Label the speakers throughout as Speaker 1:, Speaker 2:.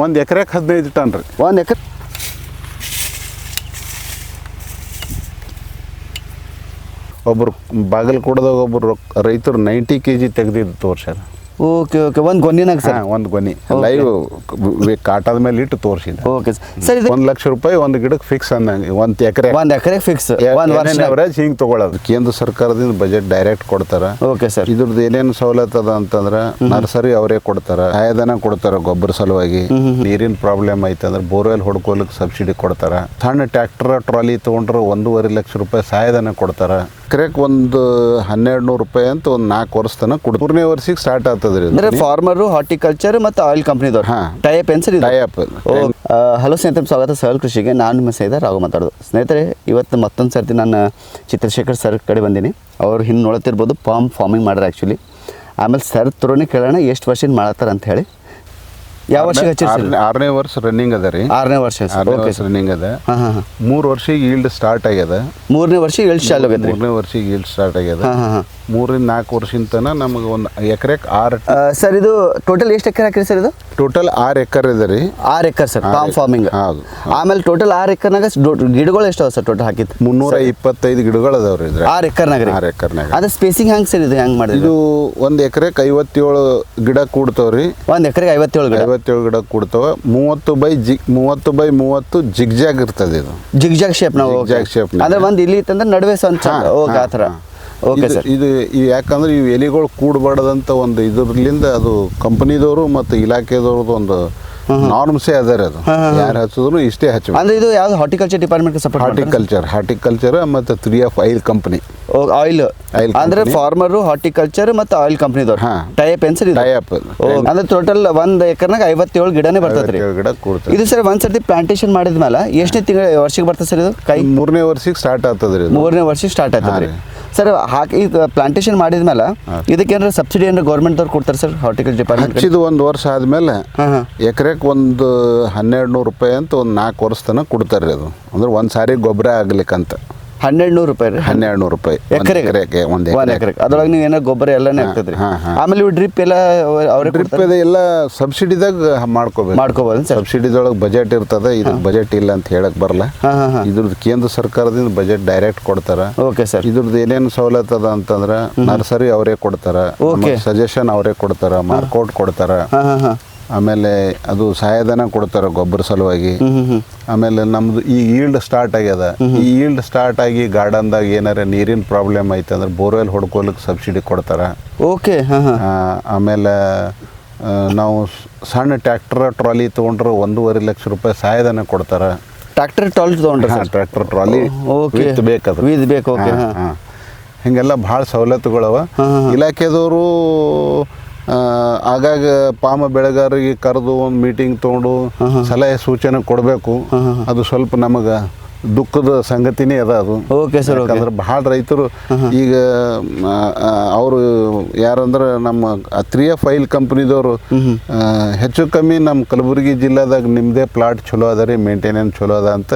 Speaker 1: ಒಂದು ಎಕರೆಗೆ 15 ಟನ್ ರೀ.
Speaker 2: ಒಂದು ಎಕರೆ
Speaker 1: ಒಬ್ಬರು ಬಾಗಲಕೋಟದಾಗ ಒಬ್ಬರು ರೈತರು 90 kg ತೆಗೆದಿದ್ದು ತೋರ್ಸ್ಯಾರ.
Speaker 2: ಓಕೆ ಓಕೆ ಒಂದು ಗೊನ್ನಿನಾಗ ಸರ್
Speaker 1: ಒಂದು ಗೊನಿ ಲೈವ್ ಕಾಟದ ಮೇಲೆ ಇಟ್ಟು ತೋರಿಸಿದ.
Speaker 2: ಓಕೆ ಸರ್ ಇದು
Speaker 1: 1 ಲಕ್ಷ ರೂಪಾಯಿ ಒಂದು ಗಿಡಕ್ಕೆ ಫಿಕ್ಸ್ ಅಂದಂಗೆ ಒಂದು ಎಕರೆ
Speaker 2: ಫಿಕ್ಸ್
Speaker 1: ಅವರೇಜ್ ಹಿಂಗೆ ತೊಗೊಳೋದು. ಕೇಂದ್ರ ಸರ್ಕಾರದಿಂದ ಬಜೆಟ್ ಡೈರೆಕ್ಟ್ ಕೊಡ್ತಾರೆ.
Speaker 2: ಓಕೆ ಸರ್
Speaker 1: ಇದ್ರದ್ದು ಏನೇನು ಸವಲತ್ತು ಅದ ಅಂತಂದ್ರೆ ನರ್ಸರಿ ಅವರೇ ಕೊಡ್ತಾರೆ, ಸಹಾಯಧನ ಕೊಡ್ತಾರೆ ಗೊಬ್ಬರ ಸಲುವಾಗಿ. ನೀರಿನ ಪ್ರಾಬ್ಲಮ್ ಐತಂದ್ರೆ ಬೋರ್ವೆಲ್ ಹೊಡ್ಕೊಲಿಕ್ಕೆ ಸಬ್ಸಿಡಿ ಕೊಡ್ತಾರೆ. ಸಣ್ಣ ಟ್ರ್ಯಾಕ್ಟರ್ ಟ್ರಾಲಿ ತೊಗೊಂಡ್ರೆ 1.5 ಲಕ್ಷ ರೂಪಾಯಿ ಸಹಾಯಧನ ಕೊಡ್ತಾರೆ. ಎಕರೆಗೆ ಒಂದು 1200 ರೂಪಾಯಿ ಅಂತ ಒಂದು 4 ವರ್ಷ ತನಕ ಕೊಡ್ತಾರೆ. 3ನೇ ವರ್ಷಕ್ಕೆ ಸ್ಟಾರ್ಟ್ ಆಗ್ತದೆ ರೀ.
Speaker 2: ಅಂದರೆ ಫಾರ್ಮರು, ಹಾರ್ಟಿಕಲ್ಚರ್ ಮತ್ತು ಆಯಿಲ್ ಕಂಪ್ನಿದವ್ರು ಟೈಪ್ ಏನು ಸರ್?
Speaker 1: ಟೈಪ್.
Speaker 2: ಹಲೋ ಸ್ನೇಹಿತರೆ, ಸ್ವಾಗತ ಸಹಲ್ ಕೃಷಿಗೆ. ನಾನು ನಿಮ್ಮ ಸ್ನೇಹಿತ ರಾಘು ಮಾತಾಡೋದು. ಸ್ನೇಹಿತರೆ, ಇವತ್ತು ಮತ್ತೊಂದು ಸರ್ತಿ ನಾನು ಚಿತ್ರಶೇಖರ್ ಸರ್ ಕಡೆ ಬಂದೀನಿ. ಅವ್ರು ಹಿಂದೆ ನೋಡ್ತಿರ್ಬೋದು ಫಾರ್ಮಿಂಗ್ ಮಾಡ್ಯಾರ ಆ್ಯಕ್ಚುಲಿ. ಆಮೇಲೆ ಸರ್ ತುರೋನೇ ಕೇಳೋಣ ಎಷ್ಟು ವರ್ಷದಿಂದ ಮಾಡತ್ತಾರ ಅಂತ ಹೇಳಿ. ಯಾವ ವರ್ಷಕ್ಕೆ ಹಚ್ಚಿರಿ?
Speaker 1: 6ನೇ ವರ್ಷ ರನ್ನಿಂಗ್ ಅದ ರೀ.
Speaker 2: 6ನೇ ವರ್ಷ
Speaker 1: ರನ್ನಿಂಗ್ ಅದ. 3 ವರ್ಷಕ್ಕೆ ಈಲ್ಡ್ ಸ್ಟಾರ್ಟ್ ಆಗ್ಯದ.
Speaker 2: 3ನೇ ವರ್ಷ ಈಲ್ಡ್ ಚಾಲು ಆಗೈತೆ.
Speaker 1: 3ನೇ ವರ್ಷಕ್ಕೆ ಈಲ್ಡ್ ಸ್ಟಾರ್ಟ್ ಆಗ್ಯದ. 3ರಿಂದ 4 ವರ್ಷದ ತನಕ ನಮಗೆ ಒಂದು ಎಕರೆಗೆ 6
Speaker 2: ಸರ್. ಇದು ಟೋಟಲ್ ಎಷ್ಟು ಎಕರೆ ಹಾಕಿರಿ ಸರ್? ಇದು
Speaker 1: ಟೋಟಲ್ 6 ಎಕರೆ ಇದೆ ರೀ.
Speaker 2: 6 ಎಕರೆ ಸರ್ ಫಾರ್ಮಿಂಗ್.
Speaker 1: ಹೌದು.
Speaker 2: ಆಮೇಲೆ ಟೋಟಲ್ 6 ಎಕರ್ನಾಗ ಗಿಡಗಳು ಎಷ್ಟು ಅವ ಸರ್? ಟೋಟಲ್ ಹಾಕಿದ್ದು
Speaker 1: 325 ಗಿಡಗಳು ಅದಾವ್ರಿ.
Speaker 2: 6 ಎಕರ್ನಾಗ ರೀ.
Speaker 1: 6 ಎಕರ್ನಾಗ.
Speaker 2: ಅದೇ ಸ್ಪೇಸಿಂಗ್ ಹೆಂಗೆ ಸರ್? ಇದು ಹೆಂಗೆ ಮಾಡಿದ್ರಿ?
Speaker 1: ಇದು ಒಂದು ಎಕರೆಗೆ 57 ಗಿಡ ಕೂಡ್ತಾವ್ರಿ.
Speaker 2: ಒಂದು ಎಕರೆಗೆ 57
Speaker 1: ಗಿಡ ಕೂಡ್ತಾವ. 30 ಬೈ 30 ಜಿಗ್ಜಾಗ್ ಇರ್ತದೆ. ಇದು
Speaker 2: ಜಿಗ್ಜಾಗ್ ಶೇಪ್. ನಾವು ಅಂದ್ರೆ ಒಂದು ಇಲ್ಲಿ ಇತ್ತಂದ್ರೆ ನಡುವೆ ಸ್ವಲ್ಪ ಓಕೆ ಆ ಥರ. Okay sir.
Speaker 1: ಇದು ಯಾಕಂದ್ರೆ ಇವು ಎಲೆಗಳು ಕೂಡಬಾರ್ದಂತ ಒಂದು ಇದರ್ಲಿಂದ ಅದು ಕಂಪನಿದವರು ಮತ್ತು ಇಲಾಖೆದವ್ರದ್ದು ಒಂದು ನಾರ್ಮ್ಸೇ ಅದಾರೆ. ಅದು ಯಾರು ಹಚ್ಚಿದ್ರು ಇಷ್ಟೇ ಹಚ್ಚ.
Speaker 2: ಅಂದ್ರೆ ಇದು ಯಾವ್ದು ಹಾರ್ಟಿಕಲ್ಚರ್ ಡಿಪಾರ್ಟ್ಮೆಂಟ್ ಸಪೋರ್ಟ್?
Speaker 1: ಹಾರ್ಟಿಕಲ್ಚರ್ ಮತ್ತು 3 ಆಯಿಲ್ ಕಂಪನಿ.
Speaker 2: ಆಯಿಲ್ ಅಂದ್ರೆ ಫಾರ್ಮರು, ಹಾರ್ಟಿಕಲ್ಚರ್ ಮತ್ತು ಆಯಿಲ್ ಕಂಪನಿದವ್ರು ಟೈಪ್ ಏನು ಸರ್?
Speaker 1: ಟೈಪ್.
Speaker 2: ಅಂದ್ರೆ ಟೋಟಲ್ ಒಂದು ಎಕರ್ನಾಗ 57 ಗಿಡನೇ ಬರ್ತದೆ ರೀ.
Speaker 1: ಗಿಡ ಕೂಡ್ತದೆ.
Speaker 2: ಇದು ಸರ್ ಒಂದು ಸರ್ತಿ ಪ್ಲಾಂಟೇಶನ್ ಮಾಡಿದ್ಮೇಲೆ ಎಷ್ಟನೇ ವರ್ಷಕ್ಕೆ ಬರ್ತದೆ ಸರ್? ಇದು ಕೈ
Speaker 1: 3ನೇ ವರ್ಷಕ್ಕೆ ಸ್ಟಾರ್ಟ್ ಆಗ್ತದೆ ರೀ.
Speaker 2: 3ನೇ ವರ್ಷಕ್ಕೆ ಸ್ಟಾರ್ಟ್ ಆಗ್ತದೆ ರೀ ಸರ್. ಹಾಕಿ ಇದು ಪ್ಲಾಂಟೇಶನ್ ಮಾಡಿದ್ಮೇಲೆ ಇದಕ್ಕೆ ಏನಾರ ಸಬ್ಸಿಡಿ ಏನಾರ ಗೌರ್ಮೆಂಟ್ದವ್ರು ಕೊಡ್ತಾರೆ ಸರ್? ಹಾರ್ಟಿಕಲ್ಚರ್ ಡಿಪಾರ್ಟ್ಮೆಂಟ್
Speaker 1: ಹಚ್ಚಿದ 1 ವರ್ಷ ಆದಮೇಲೆ ಎಕರೆಗೆ ಒಂದು 1200 ರೂಪಾಯಿ ಅಂತ ಒಂದು 4 ವರ್ಷ ತನಕ ಕೊಡ್ತಾರೆ ರೀ. ಅದು ಅಂದ್ರೆ ಒಂದು ಸಾರಿ ಗೊಬ್ಬರ ಆಗ್ಲಿಕ್ಕಂತ
Speaker 2: 1200 ರೂಪಾಯಿ ರೀ.
Speaker 1: 1200 ರೂಪಾಯಿ
Speaker 2: ಎಕರೆಗೆ. ಒಂದು ಎಕರೆಗೆ ಅದ್ರೊಳಗೆ ನೀವು ಏನೋ ಗೊಬ್ಬರ ಎಲ್ಲನೇ ಆಗ್ತದೆ ರೀ. ಆಮೇಲೆ ಇವು ಡ್ರಿಪ್ ಎಲ್ಲ ಅವ್ರಿಗೆ
Speaker 1: ಡ್ರಿಪ್ ಎಲ್ಲ ಸಬ್ಸಿಡಿದಾಗ ಮಾಡ್ಕೋಬೋದು. ಸಬ್ಸಿಡಿದೊಳಗೆ ಬಜೆಟ್ ಇರ್ತದೆ. ಇದು ಬಜೆಟ್ ಇಲ್ಲ ಅಂತ ಹೇಳಕ್ ಬರಲ್ಲ. ಇದ್ರದ್ದು ಕೇಂದ್ರ ಸರ್ಕಾರದಿಂದ ಬಜೆಟ್ ಡೈರೆಕ್ಟ್ ಕೊಡ್ತಾರ.
Speaker 2: Okay sir.
Speaker 1: ಇದ್ರದ್ದು ಏನೇನು ಸವಲತ್ತು ಅದ ಅಂತಂದ್ರೆ ನರ್ಸರಿ ಅವರೇ ಕೊಡ್ತಾರ, ಸಜೆಷನ್ ಅವರೇ ಕೊಡ್ತಾರ, ಮಾರ್ಕೌಟ್ ಕೊಡ್ತಾರ. ಆಮೇಲೆ ಅದು ಸಹಾಯಧನ ಕೊಡ್ತಾರೆ ಗೊಬ್ಬರ ಸಲುವಾಗಿ. ಆಮೇಲೆ ನಮ್ದು ಈ ಈಲ್ಡ್ ಸ್ಟಾರ್ಟ್ ಆಗ್ಯದ. ಈ ಈಲ್ಡ್ ಸ್ಟಾರ್ಟ್ ಆಗಿ ಗಾರ್ಡನ್ದಾಗ ಏನಾರ ನೀರಿನ ಪ್ರಾಬ್ಲಮ್ ಐತಂದ್ರೆ ಬೋರ್ವೆಲ್ ಹೊಡ್ಕೊಲಿಕ್ಕೆ ಸಬ್ಸಿಡಿ ಕೊಡ್ತಾರೆ.
Speaker 2: ಓಕೆ.
Speaker 1: ಆಮೇಲೆ ನಾವು ಸಣ್ಣ ಟ್ರ್ಯಾಕ್ಟರ್ ಟ್ರಾಲಿ ತೊಗೊಂಡ್ರೆ 1.5 ಲಕ್ಷ ರೂಪಾಯಿ ಸಹಾಯಧನ ಕೊಡ್ತಾರೆ.
Speaker 2: ಟ್ರ್ಯಾಕ್ಟರ್ ಟ್ರಾಲಿ ತೊಗೊಂಡ್ರೆ?
Speaker 1: ಟ್ರ್ಯಾಕ್ಟರ್ ಟ್ರಾಲಿ ಬೇಕು. ಹಿಂಗೆಲ್ಲ ಭಾಳ ಸವಲತ್ತುಗಳವ. ಇಲಾಖೆದವರು ಆಗಾಗ ಪಾಮ ಬೆಳೆಗಾರರಿಗೆ ಕರೆದು ಒಂದು ಮೀಟಿಂಗ್ ತೊಗೊಂಡು ಸಲಹೆ ಸೂಚನೆ ಕೊಡಬೇಕು. ಅದು ಸ್ವಲ್ಪ ನಮಗೆ ದುಃಖದ ಸಂಗತಿನೇ ಅದ ಅದು.
Speaker 2: Okay sir.
Speaker 1: ಯಾಕಂದ್ರೆ ಭಾಳ ರೈತರು ಈಗ ಅವರು ಯಾರಂದ್ರೆ ನಮ್ಮ 3 ಆಯಿಲ್ ಕಂಪ್ನಿದವರು ಹೆಚ್ಚು ಕಮ್ಮಿ ನಮ್ಮ ಕಲಬುರಗಿ ಜಿಲ್ಲಾದಾಗ ನಿಮ್ಮದೇ ಪ್ಲಾಟ್ ಚಲೋ ಅದ ರೀ, ಮೇಂಟೆನೆನ್ಸ್ ಚಲೋ ಅದ ಅಂತ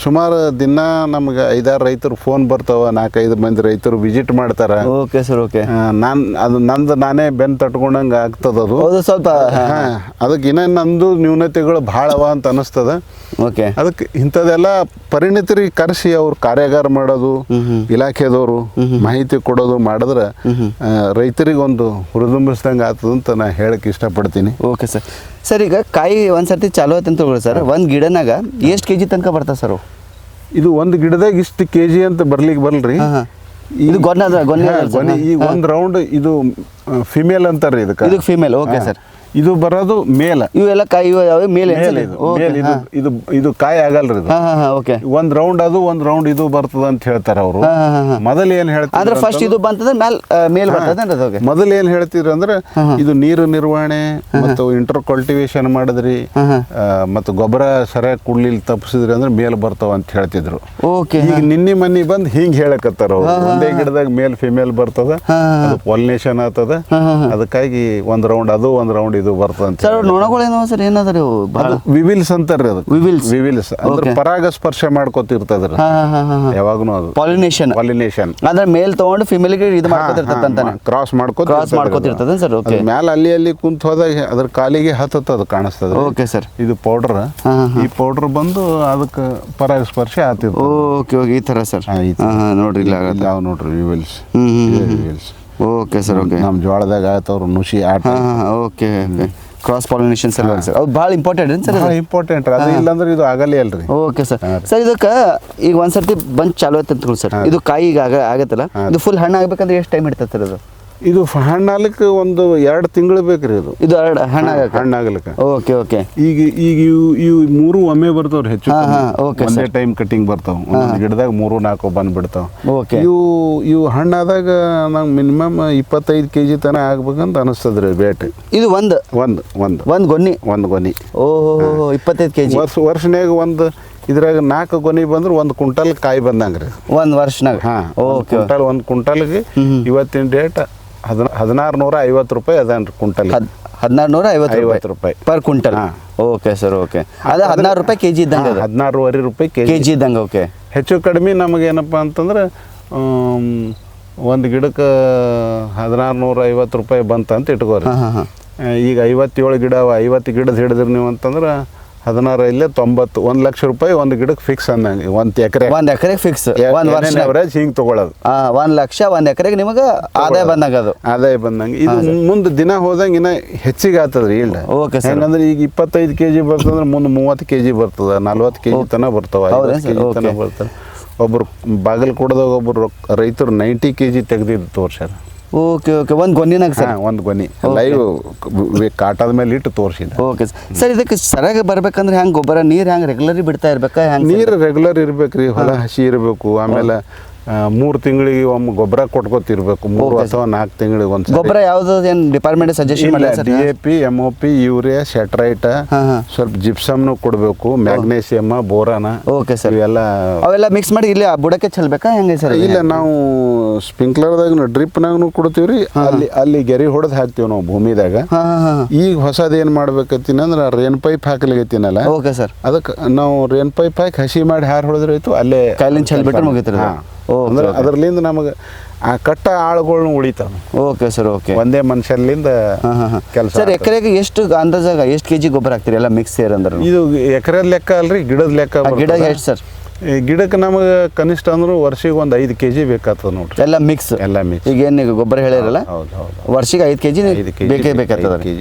Speaker 1: ಸುಮಾರು ದಿನ ನಮ್ಗೆ 5-6 ರೈತರು ಫೋನ್ ಬರ್ತಾವ. 4-5 ಮಂದಿ ರೈತರು ವಿಸಿಟ್ ಮಾಡ್ತಾರೆ.
Speaker 2: Okay sir. ಓಕೆ.
Speaker 1: ನಾನೇ ಬೆನ್ನು ತಟ್ಕೊಂಡಂಗೆ ಆಗ್ತದ ಅದು
Speaker 2: ಸ್ವಲ್ಪ.
Speaker 1: ಅದಕ್ಕೆ ಇನ್ನೂ ನಂದು ನ್ಯೂನತೆಗಳು ಭಾಳ ಅವ ಅಂತ ಅನಿಸ್ತದ.
Speaker 2: ಓಕೆ.
Speaker 1: ಅದಕ್ಕೆ ಇಂಥದ್ದೆಲ್ಲ ಪರಿಣಿತರಿಗೆ ಕರೆಸಿ ಅವ್ರು ಕಾರ್ಯಾಗಾರ ಮಾಡೋದು, ಇಲಾಖೆದವರು ಮಾಹಿತಿ ಕೊಡೋದು ಮಾಡಿದ್ರೆ ರೈತರಿಗೆ ಒಂದು ಹುರಿದುಂಬಿಸ್ದಂಗೆ ಆಗ್ತದಂತ ನಾ ಹೇಳಕ್ಕೆ ಇಷ್ಟಪಡ್ತೀನಿ.
Speaker 2: Okay sir. ಸರ್, ಈಗ ಕಾಯಿ ಒಂದು ಸರ್ತಿ ಚಾಲು ಆಯ್ತು ಅಂತ ತಗೊಳ್ಳಿ ಸರ್. ಒಂದು ಗಿಡನಾಗ ಎಷ್ಟು kg ತನಕ ಬರ್ತದೆ ಸರ್?
Speaker 1: ಇದು ಒಂದು ಗಿಡದಾಗ ಇಷ್ಟು kg ಅಂತ ಬರ್ಲಿಕ್ಕೆ ಬರಲ್ರಿ.
Speaker 2: ಇದು ಗೊನೆ
Speaker 1: ಈ ಒಂದು ರೌಂಡ್ ಇದು ಫಿಮೇಲ್ ಅಂತಾರ್ರಿ. ಇದಕ್ಕೆ
Speaker 2: ಫಿಮೇಲ್. Okay sir.
Speaker 1: ಇದು ಬರೋದು ಮೇಲ್.
Speaker 2: ಇವೆಲ್ಲ ಕಾಯಿ ಮೇಲೆ
Speaker 1: ಇದು ಕಾಯಿ ಆಗಲ್ರಿ.
Speaker 2: ಓಕೆ.
Speaker 1: ಒಂದ್ ರೌಂಡ್ ಅದು ಒಂದ್ ರೌಂಡ್ ಇದು ಬರ್ತದ ಅಂತ ಹೇಳ್ತಾರ ಅವರು. ಮೊದಲು ಏನ್ ಹೇಳ್ತಾರೆ
Speaker 2: ಅಂದ್ರೆ ಫಸ್ಟ್ ಇದು ಬಂತಂದ್ರೆ ಮೇಲ್ ಬರ್ತದೆ.
Speaker 1: ಮೊದಲು ಏನ್ ಹೇಳ್ತಿದ್ರು ಅಂದ್ರೆ ಇದು ನೀರು ನಿರ್ವಹಣೆ ಮತ್ತು ಇಂಟರ್ ಕಲ್ಟಿವೇಶನ್ ಮಾಡಿದ್ರಿ ಮತ್ತು ಗೊಬ್ಬರ ಸರಿಯಾಗಿ ಕುಡ್ಲಿಲ್ಲ ತಪ್ಪಿಸಿದ್ರಿ ಅಂದ್ರೆ ಮೇಲ್ ಬರ್ತಾವ ಅಂತ ಹೇಳ್ತಿದ್ರು.
Speaker 2: ಓಕೆ.
Speaker 1: ಈಗ ನಿನ್ನೆ ಮನ್ನಿ ಬಂದ್ ಹಿಂಗ್ ಹೇಳಕತ್ತಾರ ಅವ್ರು. ಒಂದೇ ಗಿಡದಾಗ ಮೇಲ್ ಫಿಮೇಲ್ ಬರ್ತದ, ಅದು ಪಾಲಿನೇಷನ್ ಆಗ್ತದ. ಅದಕ್ಕಾಗಿ ಒಂದ್ ರೌಂಡ್ ಅದು ಒಂದ್ ರೌಂಡ್ ನೋಡಿ ಇದು ಬರ್ತಂತ
Speaker 2: ಸರ್ ನೊಣಗಳೇನೋ ಸರ್ ಏನದ ಇವು ಭಾಳ
Speaker 1: ವಿವಿಲ್ಸ್ ಅಂತಾರ್ರಿ ಅದು
Speaker 2: ವಿವಿಲ್ಸ್
Speaker 1: ವಿವಿಲ್ಸ್ ಅಂದ್ರೆ ಪರಾಗ ಸ್ಪರ್ಶ ಮಾಡ್ಕೊತಿರ್ತದ್ರಿ ಯಾವಾಗನು ಅದು
Speaker 2: ಪಾಲಿನೇಷನ್ ಅಂದ್ರೆ ಮೇಲ್ ತಗೊಂಡು ಫಿಮೇಲ್ಗೆ ಇದು ಮಾಡ್ಕೊತಿರ್ತಂತಾನೆ
Speaker 1: ಕ್ರಾಸ್
Speaker 2: ಮಾಡ್ಕೊತಿರ್ತದೆ ಸರ್ ಓಕೆ
Speaker 1: ಮ್ಯಾಲ ಅಲ್ಲಿ ಕುಂತ ಹೋದಾಗ ಅದ್ರ ಕಾಲಿಗೆ ಹತ್ತದ ಕಾಣಿಸ್ತದ
Speaker 2: ಓಕೆ ಸರ್
Speaker 1: ಇದು ಪೌಡರ್ ಈ ಪೌಡರ್ ಬಂದು ಅದಕ್ಕೆ ಪರಾಗ ಸ್ಪರ್ಶ ಆಗ್ತಿರ್ತದೆ
Speaker 2: ಓಕೆ ಓಕೆ ಈ ಥರ ಸರ್ ನೋಡ್ರಿ ಇಲ್ಲ
Speaker 1: ಯಾವ ನೋಡ್ರಿ ವಿವಿಲ್ಸ್ ವಿವಿಲ್ಸ್
Speaker 2: ಓಕೆ ಸರ್ ಓಕೆ
Speaker 1: ನಮ್ಮ ಜೋಳದಾಗ ಆಯ್ತವ್ರು ನುಸಿ ಆಟ
Speaker 2: okay cross pollination sir sir ಅದು ಭಾಳ ಇಂಪಾರ್ಟೆಂಟ್ ಏನು ಸರ್
Speaker 1: ಇಂಪಾರ್ಟೆಂಟ್ ಅದು ಇಲ್ಲಾಂದ್ರೆ ಇದು ಆಗಲ್ಲ ಅಲ್ರಿ
Speaker 2: ಓಕೆ ಸರ್ ಸರ್ ಇದಕ್ಕೆ ಈಗ ಒಂದ್ಸರ್ತಿ ಬಂದು ಚಾಲು ಆಯ್ತು ಅಂತ ಸರ್ ಇದು ಕಾಯಿ ಈಗ ಆಗತ್ತಲ್ಲ ಇದು ಫುಲ್ ಹಣ್ಣು ಆಗ್ಬೇಕಂದ್ರೆ ಎಷ್ಟು ಟೈಮ್ ಇರ್ತದೆ ಸರ್ ಅದು
Speaker 1: ಇದು ಹಣ್ಣಾಗ್ಲಿಕ್ಕೆ ಒಂದು 2 ತಿಂಗಳು ಬೇಕ್ರಿ ಇದು ಹಣ್ಣಾಗ್ಲಿಕ್ಕೆ
Speaker 2: ಓಕೆ ಓಕೆ
Speaker 1: ಈಗ ಇವು 3 ಒಮ್ಮೆ ಬರ್ತಾವ್ರಿ ಹೆಚ್ಚು ಒಂದೇ ಟೈಮ್ ಕಟಿಂಗ್ ಬರ್ತಾವ ಒಂದೊಂದು ಗಿಡದಾಗ 3-4 ಬಂದ್ಬಿಡ್ತಾವ ಇವು ಹಣ್ಣಾದಾಗ ನಂಗೆ ಮಿನಿಮಮ್ 25 kg ತನ ಆಗ್ಬೇಕಂತ ಅನಿಸ್ತದ್ರಿ ವೇಟ್ ಇದು ಒಂದು ಗೊನಿ
Speaker 2: ಓಹೋ 25 kg
Speaker 1: ವರ್ಷನಾಗ ಒಂದು ಇದ್ರಾಗ 4 ಗೊನಿ ಬಂದ್ರೆ 1 ಕ್ವಿಂಟಲ್ ಕಾಯಿ ಬಂದಂಗ್ರಿ
Speaker 2: ಒಂದು ವರ್ಷನಾಗ
Speaker 1: ಒಂದು ಕ್ವಿಂಟಲ್ಗೆ ಇವತ್ತಿನ ಡೇಟ್ 1650 ರೂಪಾಯಿ ಅದನ್ರಿ ಕ್ವಿಂಟಲ್
Speaker 2: 1650 ರೂಪಾಯಿ per quintal okay sir okay ಅದು 16 ರೂಪಾಯಿ ಕೆಜಿ ಇದ್ದಂಗೆ
Speaker 1: 16.5 ರೂಪಾಯಿ ಕೆಜಿ
Speaker 2: ಇದ್ದಂಗೆ ಓಕೆ
Speaker 1: ಹೆಚ್ಚು ಕಡಿಮೆ ನಮಗೇನಪ್ಪ ಅಂತಂದ್ರೆ ಒಂದು ಗಿಡಕ್ಕೆ 1650 ರೂಪಾಯಿ ಬಂತಂತ ಇಟ್ಕೋರಿ ಈಗ 57 ಗಿಡ 50 ಗಿಡದ ಹಿಡಿದ್ರಿ ನೀವು ಅಂತಂದ್ರೆ 16 ಇಲ್ಲೇ 90 1 ಲಕ್ಷ ರೂಪಾಯಿ ಒಂದು ಗಿಡಕ್ಕೆ ಫಿಕ್ಸ್ ಅಂದಂಗೆ ಒಂದು ಎಕರೆಗೆ
Speaker 2: ಫಿಕ್ಸ್
Speaker 1: ಅವರೇಜ್ ಹಿಂಗೆ ತಗೊಳ್ಳೋದು
Speaker 2: 1 ಲಕ್ಷ 1 ಎಕರೆಗೆ ನಿಮಗೆ ಆದಾಯ
Speaker 1: ಬಂದಂಗೆ ಇದು ಮುಂದೆ ದಿನ ಹೋದಂಗೆ ಇನ್ನ ಹೆಚ್ಚಿಗೆ ಆಗ್ತದ್ರಿ ಇಲ್ಲ
Speaker 2: ಓಕೆ
Speaker 1: ಹೆಂಗಂದ್ರೆ ಈಗ 25 kg ಬರ್ತದಂದ್ರೆ ಮುಂದೆ 30 kg ಬರ್ತದ 40 kg ತನ ಬರ್ತಾವ 50 kg ತನ ಬರ್ತದೆ ಒಬ್ರು ಬಾಗಲಕೋಟದಾಗ ಒಬ್ರು ರೈತರು 90 kg ತೆಗ್ದಿದ್ದು ತೋರ್ಸ್ಯಾರ
Speaker 2: ಓಕೆ ಓಕೆ ಒಂದು ಗೊನಿನಾಗ ಸರ್
Speaker 1: ಒಂದು ಗೊನಿ ಲೈವ್ ಕಾಟದ ಮೇಲೆ ಇಟ್ಟು ತೋರಿಸಿದ
Speaker 2: ಓಕೆ ಸರ್ ಇದಕ್ಕೆ ಸರಿಯಾಗಿ ಬರ್ಬೇಕಂದ್ರೆ ಹೆಂಗೆ ಗೊಬ್ಬರ ನೀರು ಹೆಂಗೆ ರೆಗ್ಯುಲರಿ ಬಿಡ್ತಾ ಇರ್ಬೇಕಾ ಹೆಂಗೆ
Speaker 1: ನೀರು ರೆಗ್ಯುಲರ್ ಇರ್ಬೇಕ್ರಿ ಹೊಲ ಹಸಿ ಇರಬೇಕು ಆಮೇಲೆ 3 ತಿಂಗಳಿಗೆ ಒಮ್ಮೆ ಗೊಬ್ಬರ ಕೊಟ್ಕೋತಿರ್ಬೇಕು 3 ಅಥವಾ 4 ತಿಂಗಳಿಗೆ ಒಂದು
Speaker 2: ಗೊಬ್ಬರ ಯಾವ್ದು ಏನು ಡಿಪಾರ್ಟ್ಮೆಂಟ್ ಸಜೆಷನ್ ಮಾಡಿಲ್ಲ
Speaker 1: DAP MOP ಯೂರಿಯಾ ಸೆಟ್ರೈಟ್ ಸ್ವಲ್ಪ ಜಿಪ್ಸಮ್ನು ಕೊಡಬೇಕು ಮ್ಯಾಗ್ನೇಸಿಯಮ್ ಬೋರಾನ
Speaker 2: ಓಕೆ ಸರ್
Speaker 1: ಅವೆಲ್ಲ
Speaker 2: ಮಿಕ್ಸ್ ಮಾಡಿ ಇಲ್ಲಿ ಬುಡಕ್ಕೆ ಚೆಲ್ಬೇಕಾ ಹೆಂಗೆ ಸರ್
Speaker 1: ಇಲ್ಲ ನಾವು ಸ್ಪ್ರಿಂಕ್ಲರ್ದಾಗ ಡ್ರಿಪ್ನಾಗೂ ಕೊಡ್ತೀವ್ರಿ ಅಲ್ಲಿ ಗೆರಿ ಹೊಡೆದು ಹಾಕ್ತಿವಿ ನಾವು ಭೂಮಿದಾಗ ಈಗ ಹೊಸದು ಏನು ಮಾಡ್ಬೇಕತ್ತೀನಿ ಅಂದ್ರೆ ರೇನ್ ಪೈಪ್ ಹಾಕ್ಲಿಗತ್ತೀನಲ್ಲ
Speaker 2: ಓಕೆ ಸರ್
Speaker 1: ಅದಕ್ಕೆ ನಾವು ರೇನ್ ಪೈಪ್ ಹಾಕಿ ಹಸಿ ಮಾಡಿ ಹಾರು ಹೊಡೆದ್ರಾಯ್ತು ಅಲ್ಲೇ
Speaker 2: ಕಾಲಿನ ಚೆಲ್ಬಿಟ್ರೆ ಮುಗಿತ್ರಿ
Speaker 1: ಅಂದ್ರೆ ಅದರ್ಲಿಂದ ನಮಗೆ ಆ ಕಟ್ಟ ಆಳುಗಳ್ನ ಉಳಿತಾವ
Speaker 2: ಓಕೆ ಸರ್ ಓಕೆ
Speaker 1: ಒಂದೇ ಮನುಷ್ಯರ್ಲಿಂದ ಕೆಲಸ
Speaker 2: ಸರ್ ಎಕರೆಗೆ ಎಷ್ಟು ಅಂದಾಜಾಗ ಎಷ್ಟು ಕೆಜಿ ಗೊಬ್ಬರ ಹಾಕ್ತೀರಿ ಎಲ್ಲ ಮಿಕ್ಸ್ ಸೇರಂದ್ರೆ
Speaker 1: ಇದು ಎಕರೆದ ಲೆಕ್ಕ ಅಲ್ರಿ ಗಿಡದ ಲೆಕ್ಕ
Speaker 2: ಗಿಡ ಎಷ್ಟು ಸರ್
Speaker 1: ಗಿಡಕ್ಕೆ ನಮಗೆ ಕನಿಷ್ಠ ಅಂದ್ರೆ ವರ್ಷಿಗೆ ಒಂದು 5 kg ಬೇಕಾಗ್ತದೆ ನೋಡ್ರಿ
Speaker 2: ಎಲ್ಲ ಮಿಕ್ಸ್
Speaker 1: ಈಗ
Speaker 2: ಏನು ಗೊಬ್ಬರ ಹೇಳಿರಲ್ಲ ವರ್ಷಿಗೆ 5 kg ಬೇಕೇ ಬೇಕಾಗ್ತದೆ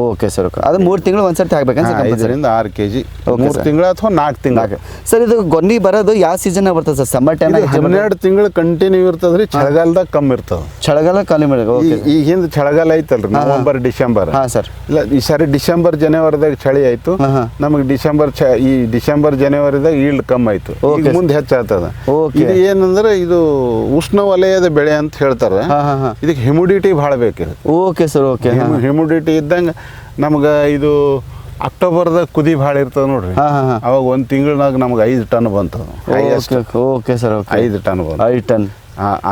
Speaker 2: ಓಕೆ ಸರ್ ಓಕೆ ಅದು 3 ತಿಂಗಳು ಒಂದ್ಸರ್ತಿ ಹಾಕ್ಬೇಕಂತ
Speaker 1: 5ರಿಂದ 6 kg 3 ತಿಂಗಳು ಅಥವಾ 4 ತಿಂಗಳು
Speaker 2: ಸರ್ ಇದು ಗೊನ್ನಿ ಬರೋದು ಯಾವ ಸೀಸನ್ ಬರ್ತದೆ ಸರ್ ಸಮ್ಮರ್ ಟೈಮ್
Speaker 1: 12 ತಿಂಗಳು ಕಂಟಿನ್ಯೂ ಇರ್ತದ್ರಿ ಚಳಿಗಾಲದಾಗ ಕಮ್ಮಿ ಇರ್ತದೆ
Speaker 2: ಚಳಿಗಾಲ ಕಮ್ಮಿ
Speaker 1: ಈಗ ಹಿಂದೆ ಚಳಿಗಾಲ ಐತಲ್ರಿ ನವೆಂಬರ್ ಡಿಸೆಂಬರ್
Speaker 2: ಸರ್
Speaker 1: ಇಲ್ಲ ಈ ಸಾರಿ ಡಿಸೆಂಬರ್ ಜನವರಿದಾಗ ಚಳಿ ಆಯ್ತು ನಮಗೆ ಡಿಸೆಂಬರ್ ಜನವರಿದಾಗ ಈಲ್ಡ್ ಕಮ್ಮಿ ಆಯ್ತು ಮುಂದೆ ಹೆಚ್ಚಾಗ್ತದ ಇದು ಏನಂದ್ರೆ ಇದು ಉಷ್ಣ ವಲಯದ ಬೆಳೆ ಅಂತ ಹೇಳ್ತಾರ ಇದಕ್ಕೆ ಹ್ಯುಮಿಡಿಟಿ ಭಾಳ ಬೇಕಿದೆ
Speaker 2: ಓಕೆ ಸರ್ ಓಕೆ
Speaker 1: ಹ್ಯುಮಿಡಿಟಿ ಇದ್ದಂಗೆ ನಮ್ಗೆ ಇದು ಅಕ್ಟೋಬರ್ದಾಗ ಕುದಿ ಭಾಳ ಇರ್ತದೆ ನೋಡ್ರಿ ಅವಾಗ 1 ತಿಂಗಳಾಗ ನಮ್ಗೆ 5 ಟನ್ ಬಂತು
Speaker 2: ಓಕೆ ಸರ್
Speaker 1: 5 ಟನ್ ಬಂತು
Speaker 2: 5 ಟನ್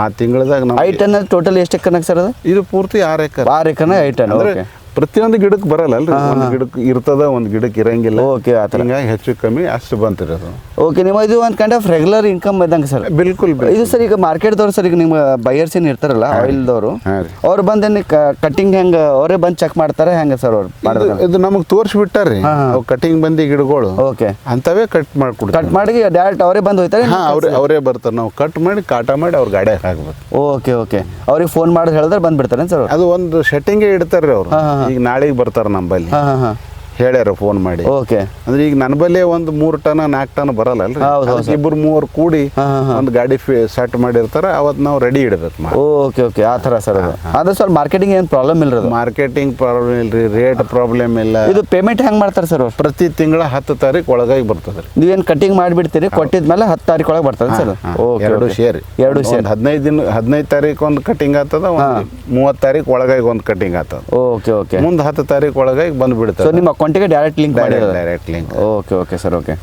Speaker 1: ಆ ತಿಂಗಳದಾಗ
Speaker 2: 5 ಟನ್ ಟೋಟಲ್ ಎಷ್ಟು ಎಕರೆ ಸರ್ ಅದು
Speaker 1: ಇದು ಪೂರ್ತಿ 6 ಎಕರೆ
Speaker 2: 6 ಎಕರೆ 5 ಟನ್ ಓಕೆ
Speaker 1: ಪ್ರತಿಯೊಂದು ಗಿಡಕ್ಕೆ ಬರಲ್ಲ ಅಲ್ರಿ ಒಂದು ಗಿಡಕ್ಕೆ ಇರ್ತದ ಒಂದು ಗಿಡಕ್ಕೆ ಇರಂಗಿಲ್ಲ
Speaker 2: ಓಕೆ
Speaker 1: ಹಿಂಗಾಗಿ ಹೆಚ್ಚು ಕಮ್ಮಿ ಅಷ್ಟು ಬಂತಿರೋದು
Speaker 2: ಓಕೆ ನಿಮ್ಮ ಇದು ಒಂದು ಕೈಂಡ್ ಆಫ್ ರೆಗ್ಯುಲರ್ ಇನ್ಕಮ್ ಇದ್ದಂಗೆ ಸರ್
Speaker 1: ಬಿಲ್ಕುಲ್
Speaker 2: ಇದು ಸರ್ ಈಗ ಮಾರ್ಕೆಟ್ದವ್ರು ಸರ್ ಈಗ ನಿಮ್ಮ ಬೈಯರ್ಸ್ ಏನು ಇರ್ತಾರಲ್ಲ ಆಯಿಲ್ದವರು ಅವ್ರು ಬಂದೇನು ಕಟಿಂಗ್ ಹೆಂಗೆ ಅವರೇ ಬಂದು ಚೆಕ್ ಮಾಡ್ತಾರೆ ಹೆಂಗೆ ಸರ್ ಅವ್ರು
Speaker 1: ಇದು ನಮಗೆ ತೋರಿಸ್ಬಿಟ್ಟಾರ್ರಿ ಕಟಿಂಗ್ ಬಂದಿ ಗಿಡಗಳು
Speaker 2: ಓಕೆ
Speaker 1: ಅಂತವೇ ಕಟ್ ಮಾಡ್ಕೊಡ್ತಾರೆ
Speaker 2: ಕಟ್ ಮಾಡಿ ಡೈರೆಕ್ಟ್ ಅವರೇ ಬಂದು ಹೋಯ್ತಾರೆ
Speaker 1: ಅವರೇ ಬರ್ತಾರೆ ನಾವು ಕಟ್ ಮಾಡಿ ಕಾಟ ಮಾಡಿ ಅವ್ರ ಗಾಡಿಯಾಗ ಹಾಕ್ಬೇಕು
Speaker 2: ಓಕೆ ಓಕೆ ಅವ್ರಿಗೆ ಫೋನ್ ಮಾಡಿ ಹೇಳಿದ್ರೆ ಬಂದ್ಬಿಡ್ತಾರೆ ಸರ್
Speaker 1: ಅದು ಒಂದು ಸೆಟ್ಟಿಂಗೇ ಇಡ್ತಾರೆ ಅವ್ರು ಈಗ ನಾಳೆಗೆ ಬರ್ತಾರೆ ನಂಬಲ್ಲಿ ಹೇಳ್ಯಾರ ಫೋನ್ ಮಾಡಿ
Speaker 2: ಓಕೆ
Speaker 1: ಅಂದ್ರೆ ಈಗ ನನ್ನ ಬಲ್ಲೇ ಒಂದು 3 ಟನ್ 4 ಟನ್ ಬರಲ್ಲ ಅಲ್ರಿ 2-3 ಕೂಡಿ ಒಂದು ಗಾಡಿ ಸೆಟ್ ಮಾಡಿರ್ತಾರ ಅವತ್ತು ನಾವು ರೆಡಿ ಇಡಬೇಕು
Speaker 2: ಓಕೆ ಓಕೆ ಆ ಥರ ಸರ್ ಅದು ಸರ್ ಮಾರ್ಕೆಟಿಂಗ್ ಏನು ಪ್ರಾಬ್ಲಮ್ ಇಲ್ಲ
Speaker 1: ಮಾರ್ಕೆಟಿಂಗ್ ಪ್ರಾಬ್ಲಮ್ ಇಲ್ರಿ ರೇಟ್ ಪ್ರಾಬ್ಲಮ್ ಇಲ್ಲ
Speaker 2: ಇದು ಪೇಮೆಂಟ್ ಹೆಂಗೆ ಮಾಡ್ತಾರೆ ಸರ್
Speaker 1: ಪ್ರತಿ ತಿಂಗಳ 10 ತಾರೀಕು ಒಳಗಾಗಿ ಬರ್ತದೆ ರೀ
Speaker 2: ನೀವೇನು ಕಟಿಂಗ್ ಮಾಡಿಬಿಡ್ತೀರಿ ಕೊಟ್ಟಿದ್ಮೇಲೆ 10 ತಾರೀಕು ಒಳಗೆ ಬರ್ತದೆ ಸರ್ ಓಕೆ
Speaker 1: 2 ಶೇರ್ 15 ತಾರೀಕು ಒಂದು ಕಟಿಂಗ್ ಆಗ್ತದ 30 ತಾರೀಕು ಒಳಗಾಗಿ ಒಂದು ಕಟಿಂಗ್ ಆಗ್ತದ
Speaker 2: ಓಕೆ ಓಕೆ
Speaker 1: ಮುಂದೆ 10 ತಾರೀಕು ಒಳಗಾಗಿ ಬಂದ್ಬಿಡ್ತದೆ
Speaker 2: ನಿಮ್ಮ ಅಕೌಂಟಿಗೆ direct link
Speaker 1: direct link
Speaker 2: okay okay sir okay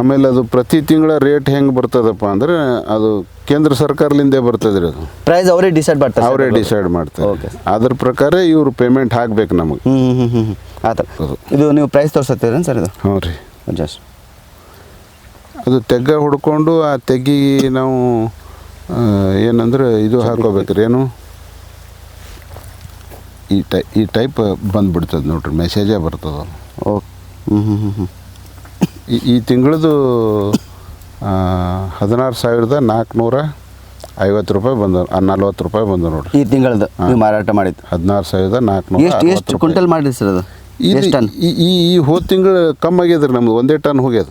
Speaker 1: ಆಮೇಲೆ ಅದು ಪ್ರತಿ ತಿಂಗಳ ರೇಟ್ ಹೆಂಗೆ ಬರ್ತದಪ್ಪ ಅಂದ್ರೆ ಅದು ಕೇಂದ್ರ ಸರ್ಕಾರದಿಂದ ಬರ್ತದ್ರಿ ಅದು.
Speaker 2: ಪ್ರೈಸ್ ಅವರೇ ಡಿಸೈಡ್ ಮಾಡ್ತಾರೆ
Speaker 1: ಅವರೇ ಡಿಸೈಡ್ ಮಾಡ್ತಾರೆ.
Speaker 2: Okay.
Speaker 1: ಅದ್ರ ಪ್ರಕಾರ ಇವರು ಪೇಮೆಂಟ್ ಹಾಕ್ಬೇಕು ನಮಗೆ.
Speaker 2: ಆ ಥರ. ಇದು ನೀವು ಪ್ರೈಸ್ ತೋರಿಸ್ತೀರೇನು ಸರ್ ಇದು?
Speaker 1: ಹ್ಞೂ ರೀ.
Speaker 2: ಜಸ್ಟ್
Speaker 1: ಅದು ತೆಗ್ಗ ಹುಡ್ಕೊಂಡು ಆ ತೆಗ್ಗಿಗೆ ನಾವು ಏನಂದ್ರೆ ಇದು ಹಾಕೋಬೇಕ್ರಿ, ಏನು ಈ ಟೈಪ್ ಬಂದ್ಬಿಡ್ತದೆ ನೋಡ್ರಿ, ಮೆಸೇಜೇ ಬರ್ತದೆ.
Speaker 2: ಓಕೆ.
Speaker 1: ಈ ತಿಂಗಳದು 16,450 ರೂಪಾಯಿ ಬಂದ, 40 ರೂಪಾಯಿ ಬಂದ ನೋಡ್ರಿ.
Speaker 2: ಈ ತಿಂಗಳದ್ದು ನೀವು ಮಾರಾಟ ಮಾಡಿದ್ದು
Speaker 1: 16,450.
Speaker 2: ಎಷ್ಟು ಕ್ವಿಂಟಲ್ ಮಾಡಿರಿ ಸರ್ ಅದು? ಎಷ್ಟು ಟನ್?
Speaker 1: ಈ ಹೋದ ತಿಂಗಳು ಕಮ್ಮಿ ಆಗ್ಯದ್ರಿ ನಮ್ದು, 1 ಟನ್ ಹೋಗ್ಯದ.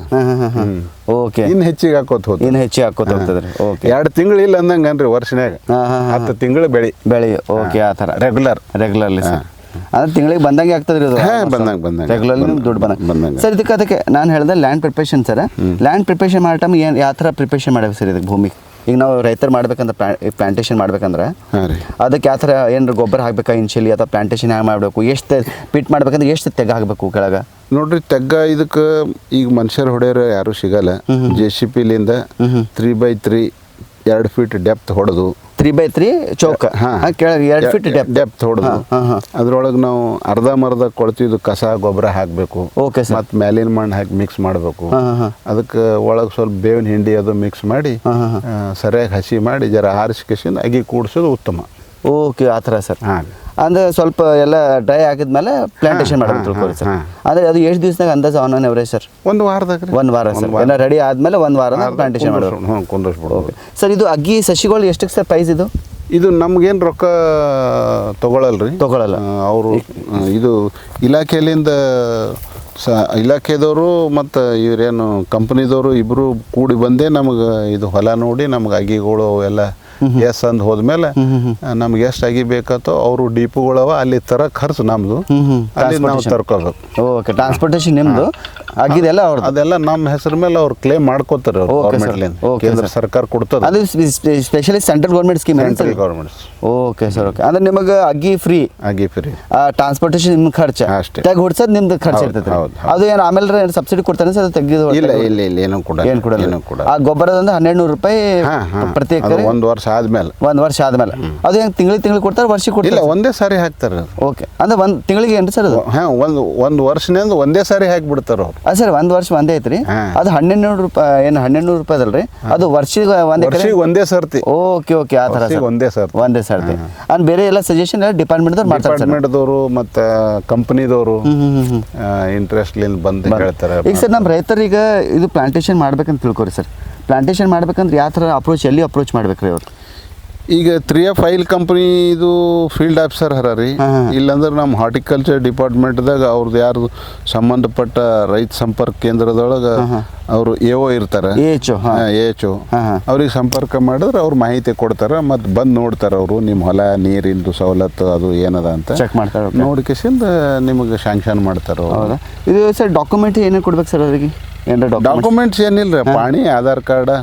Speaker 2: ಓಕೆ.
Speaker 1: ಇನ್ನು ಹೆಚ್ಚಿಗೆ ಹಾಕೋತ ಹೋದ,
Speaker 2: ಇನ್ನು ಹೆಚ್ಚಿಗೆ ಹಾಕೋತ ಹೋಗ್ತದ್ರಿ. ಓಕೆ.
Speaker 1: 2 ತಿಂಗಳು ಇಲ್ಲ ಅಂದಂಗೆ ಅನ್ರಿ ವರ್ಷನ್ಯಾಗ. 10 ತಿಂಗಳು ಬೆಳೆ.
Speaker 2: ಓಕೆ. ಆ ಥರ
Speaker 1: ರೆಗ್ಯುಲರ್ಲಿ
Speaker 2: ಸರ್. ಅಂದ್ರೆ ತಿಂಗಳಿಗೆ ಬಂದಂಗೆ ಆಗ್ತದ್ರಿ ಅದು.
Speaker 1: ಬಂದಂಗೆ
Speaker 2: ರೆಗ್ಯುಲರ್ಲಿ ನಿಮ್ಗೆ ದುಡ್ಡು ಬಂದಂಗೆ. ಸರ್ ಅದಕ್ಕೆ ನಾನು ಹೇಳಿದೆ land preparation sir. Land preparation ಮಾಡೋ ಟೈಮ್ ಯಾವ ಥರ ಪ್ರಿಪ್ರೇಷನ್ ಮಾಡಬೇಕು ಸರ್ ಇದಕ್ಕೆ ಭೂಮಿ? ಈಗ ನಾವು ರೈತರು ಮಾಡ್ಬೇಕಂದ್ರೆ ಪ್ಲಾಂಟೇಶನ್ ಮಾಡ್ಬೇಕಂದ್ರೆ ಅದಕ್ಕೆ ಯಾವ ಥರ ಏನಾರು ಗೊಬ್ಬರ ಹಾಕ್ಬೇಕಾ ಇನ್ಶಿಯಲಿ, ಅಥವಾ ಪ್ಲಾಂಟೇಶನ್ ಹ್ಯಾಂಗೆ ಮಾಡಬೇಕು, ಎಷ್ಟು ಪಿಟ್ ಮಾಡ್ಬೇಕಂದ್ರೆ ಎಷ್ಟು ತೆಗ್ಗ ಹಾಕಬೇಕು ಕೆಳಗೆ? ನೋಡ್ರಿ
Speaker 1: ತೆಗ್ಗ ಇದಕ್ಕೆ ಈಗ ಮನುಷ್ಯರು ಹೊಡೆಯೋರು ಯಾರು ಸಿಗಲ್ಲ. JCPಲಿಂದ 3x3 2 ಫೀಟ್ ಡೆಪ್ತ್ ಹೊಡೆದು
Speaker 2: 3x3 ಚೌಕ ಕೆಳಗೆ 2 ಫೀಟ್
Speaker 1: ಡೆಪ್ತ್ ಹೊಡೆದು ಅದ್ರೊಳಗೆ ನಾವು ಅರ್ಧಂಬರ್ಧ ಕೊಳ್ತಿದ್ದು ಕಸ ಗೊಬ್ಬರ ಹಾಕಬೇಕು.
Speaker 2: Okay sir.
Speaker 1: ಮತ್ತು ಮ್ಯಾಲಿನ ಮಣ್ಣು ಹಾಕಿ ಮಿಕ್ಸ್ ಮಾಡಬೇಕು. ಅದಕ್ಕೆ ಒಳಗೆ ಸ್ವಲ್ಪ ಬೇವಿನ ಹಿಂಡಿ ಅದು ಮಿಕ್ಸ್ ಮಾಡಿ ಸರಿಯಾಗಿ ಹಸಿ ಮಾಡಿ ಜರ ಆರಿಸ್ಕೇಸಿಂದ ಅಗಿ ಕೂಡಿಸೋದು ಉತ್ತಮ.
Speaker 2: ಓಕೆ. ಆ ಥರ ಸರ್. ಅಂದರೆ ಸ್ವಲ್ಪ ಎಲ್ಲ ಡ್ರೈ ಆಗಿದ್ಮೇಲೆ ಪ್ಲಾಂಟೇಶನ್ ಮಾಡಬೇಕು ತಿಳ್ಕೊಳ್ಳಿ ಸರ್. ಅಂದರೆ ಅದು ಎಷ್ಟು ದಿವಸದಾಗ ಅಂದಾಜು ಆನ್ ಎವರೇಜ್ ಸರ್?
Speaker 1: 1 ವಾರದಾಗ.
Speaker 2: 1 ವಾರ ಸರ್. ಎಲ್ಲ ರೆಡಿ ಆದಮೇಲೆ 1 ವಾರ ಪ್ಲಾಂಟೇಶನ್ ಮಾಡಬೇಕು.
Speaker 1: ಕುಂದಿಸ್ಬಿಡು.
Speaker 2: Okay sir. ಇದು ಅಗ್ಗಿ ಸಸಿಗಳು ಎಷ್ಟಕ್ಕೆ ಸರ್ ಪ್ರೈಸ್ ಇದು?
Speaker 1: ಇದು ನಮ್ಗೇನು ರೊಕ್ಕ ತಗೊಳ್ಳಲ್ಲ ಅವರು. ಇದು ಇಲಾಖೆಯಿಂದ ಇಲಾಖೆದವರು ಮತ್ತು ಇವರೇನು ಕಂಪ್ನಿದವರು ಇಬ್ಬರು ಕೂಡಿ ಬಂದೇ ನಮಗೆ ಇದು ಹೊಲ ನೋಡಿ ನಮ್ಗೆ ಅಗಿಗಳು ಅವೆಲ್ಲ ಎಷ್ಟು ಅಂದ್ ಹೋದ್ಮೇಲೆ ನಮ್ಗೆ ಎಷ್ಟು ಅಗಿ ಬೇಕತ್ತೋ ಅವರು ಡಿಪುಗಳವ ಅಲ್ಲಿ ತರ ಖರ್ಚು ನಮ್ದು, ಅಲ್ಲಿ ನಾವು ತರ್ಕೋಬೇಕು.
Speaker 2: ಓಕೆ. ಟ್ರಾನ್ಸ್ಪೋರ್ಟೇಷನ್ ನಿಮ್ದು ಆಗಿದೆಲ್ಲ ಅವ್ರದ್ದು,
Speaker 1: ಅದೆಲ್ಲ ನಮ್ಮ ಹೆಸರ ಮೇಲೆ ಅವ್ರು ಕ್ಲೇಮ್ ಮಾಡ್ಕೋತಾರೆ. ಕೇಂದ್ರ ಸರ್ಕಾರ ಕೊಡ್ತದೆ ಅದು,
Speaker 2: specially central government scheme.
Speaker 1: Central government.
Speaker 2: Okay sir. Okay. ಅಂದ್ರೆ ನಿಮಗೆ ಅಗ್ಗಿ ಫ್ರೀ. ಟ್ರಾನ್ಸ್ಪೋರ್ಟೇಷನ್ ನಿಮ್ಗೆ ಖರ್ಚು
Speaker 1: ಅಷ್ಟೇ,
Speaker 2: ತೆಗ್ ಹೊಡ್ಸೋದು ನಿಮ್ದು ಖರ್ಚು ಇರ್ತದೆ. ಅದು ಏನು ಆಮೇಲೆ ಸಬ್ಸಿಡಿ ಕೊಡ್ತಾನೆ ಸರ್ ತೆಗೆದು?
Speaker 1: ಇಲ್ಲ, ಏನು ಕೂಡ
Speaker 2: ಆ ಗೊಬ್ಬರದಿಂದ 1200 ರೂಪಾಯಿ ಪ್ರತಿ ಎಕರೆ
Speaker 1: 1 ವರ್ಷ ಆದ್ಮೇಲೆ.
Speaker 2: 1 ವರ್ಷ ಆದ್ಮೇಲೆ ಅದು ಹೆಂಗೆ ತಿಂಗಳಿಗೆ ಕೊಡ್ತಾರೆ, ವರ್ಷಕ್ಕೆ ಕೊಡ್ತಾರೆ?
Speaker 1: ಇಲ್ಲ, ಒಂದೇ ಸಾರಿ ಹಾಕ್ತಾರೆ.
Speaker 2: ಓಕೆ. ಅಂದ್ರೆ 1 ತಿಂಗಳಿಗೆ ಏನು ಸರ್ ಅದು?
Speaker 1: ಒಂದು ವರ್ಷದಿಂದ ಒಂದೇ ಸಾರಿ ಹಾಕಿಬಿಡ್ತಾರೆ ಅವ್ರು.
Speaker 2: ಅದು ಸರ್ 1 ವರ್ಷ ಒಂದೇ ಐತ್ರಿ. ಅದು 1200 ರೂಪಾಯಿ, ಏನು 1200 ರೂಪಾಯಿ ಅದಲ್ರಿ? ಅದು ವರ್ಷಕ್ಕೆ
Speaker 1: ಒಂದೇ ಸರ್ತಿ.
Speaker 2: ಓಕೆ. ಓಕೆ. ಆ ಥರ
Speaker 1: ಒಂದೇ ಸರ್ತಿ.
Speaker 2: ಅಂದ್ರೆ ಬೇರೆ ಎಲ್ಲ ಸಜೆಷನ್ ಎಲ್ಲ ಡಿಪಾರ್ಟ್ಮೆಂಟ್ದವ್ರು ಮಾಡ್ತಾರೆ.
Speaker 1: ಡಿಪಾರ್ಟ್ಮೆಂಟ್ದವರು ಮತ್ತು ಕಂಪನಿದವರು ಇಂಟ್ರೆಸ್ಟ್ಲಿಂದ ಬಂದು ಹೇಳ್ತಾರೆ.
Speaker 2: ಈಗ ಸರ್ ನಮ್ಮ ರೈತರೀಗ ಇದು ಪ್ಲಾಂಟೇಶನ್ ಮಾಡ್ಬೇಕಂತ ತಿಳ್ಕೊರಿ ಸರ್. ಪ್ಲಾಂಟೇಶನ್ ಮಾಡ್ಬೇಕಂದ್ರೆ ಯಾವ ಥರ ಎಲ್ಲಿ ಅಪ್ರೋಚ್ ಮಾಡ್ಬೇಕ್ರಿ ಅವ್ರು?
Speaker 1: ಈಗ 3F ಆಯಿಲ್ ಕಂಪ್ನಿ ಇದು ಫೀಲ್ಡ್ ಆಫೀಸರ್ ಹರ ರೀ. ಇಲ್ಲಾಂದ್ರೆ ನಮ್ಮ ಹಾರ್ಟಿಕಲ್ಚರ್ ಡಿಪಾರ್ಟ್ಮೆಂಟ್ದಾಗ ಅವ್ರದ್ದು ಯಾರು ಸಂಬಂಧಪಟ್ಟ ರೈತ ಸಂಪರ್ಕ ಕೇಂದ್ರದೊಳಗೆ ಅವರು AO ಇರ್ತಾರೆ, AHO. ಅವ್ರಿಗೆ ಸಂಪರ್ಕ ಮಾಡಿದ್ರೆ ಅವ್ರು ಮಾಹಿತಿ ಕೊಡ್ತಾರೆ, ಮತ್ತು ಬಂದು ನೋಡ್ತಾರೆ ಅವರು ನಿಮ್ಮ ಹೊಲ ನೀರಿಂದು ಸವಲತ್ತು ಅದು ಏನದ ಅಂತ
Speaker 2: ಚೆಕ್ ಮಾಡ್ತಾರೆ.
Speaker 1: ನೋಡ್ಕೇಸಿಂದ ನಿಮಗೆ ಶಾಂಕ್ಷನ್ ಮಾಡ್ತಾರೆ.
Speaker 2: ಹೌದಾ? ಇದು ಸರ್ ಡಾಕ್ಯುಮೆಂಟ್ ಏನೇನು ಕೊಡ್ಬೇಕು ಸರ್ ಅವರಿಗೆ?
Speaker 1: ಡಾಕ್ಯುಮೆಂಟ್ಸ್ ಏನಿಲ್ಲ, ಪಾಣಿ, ಆಧಾರ್ ಕಾರ್ಡ್,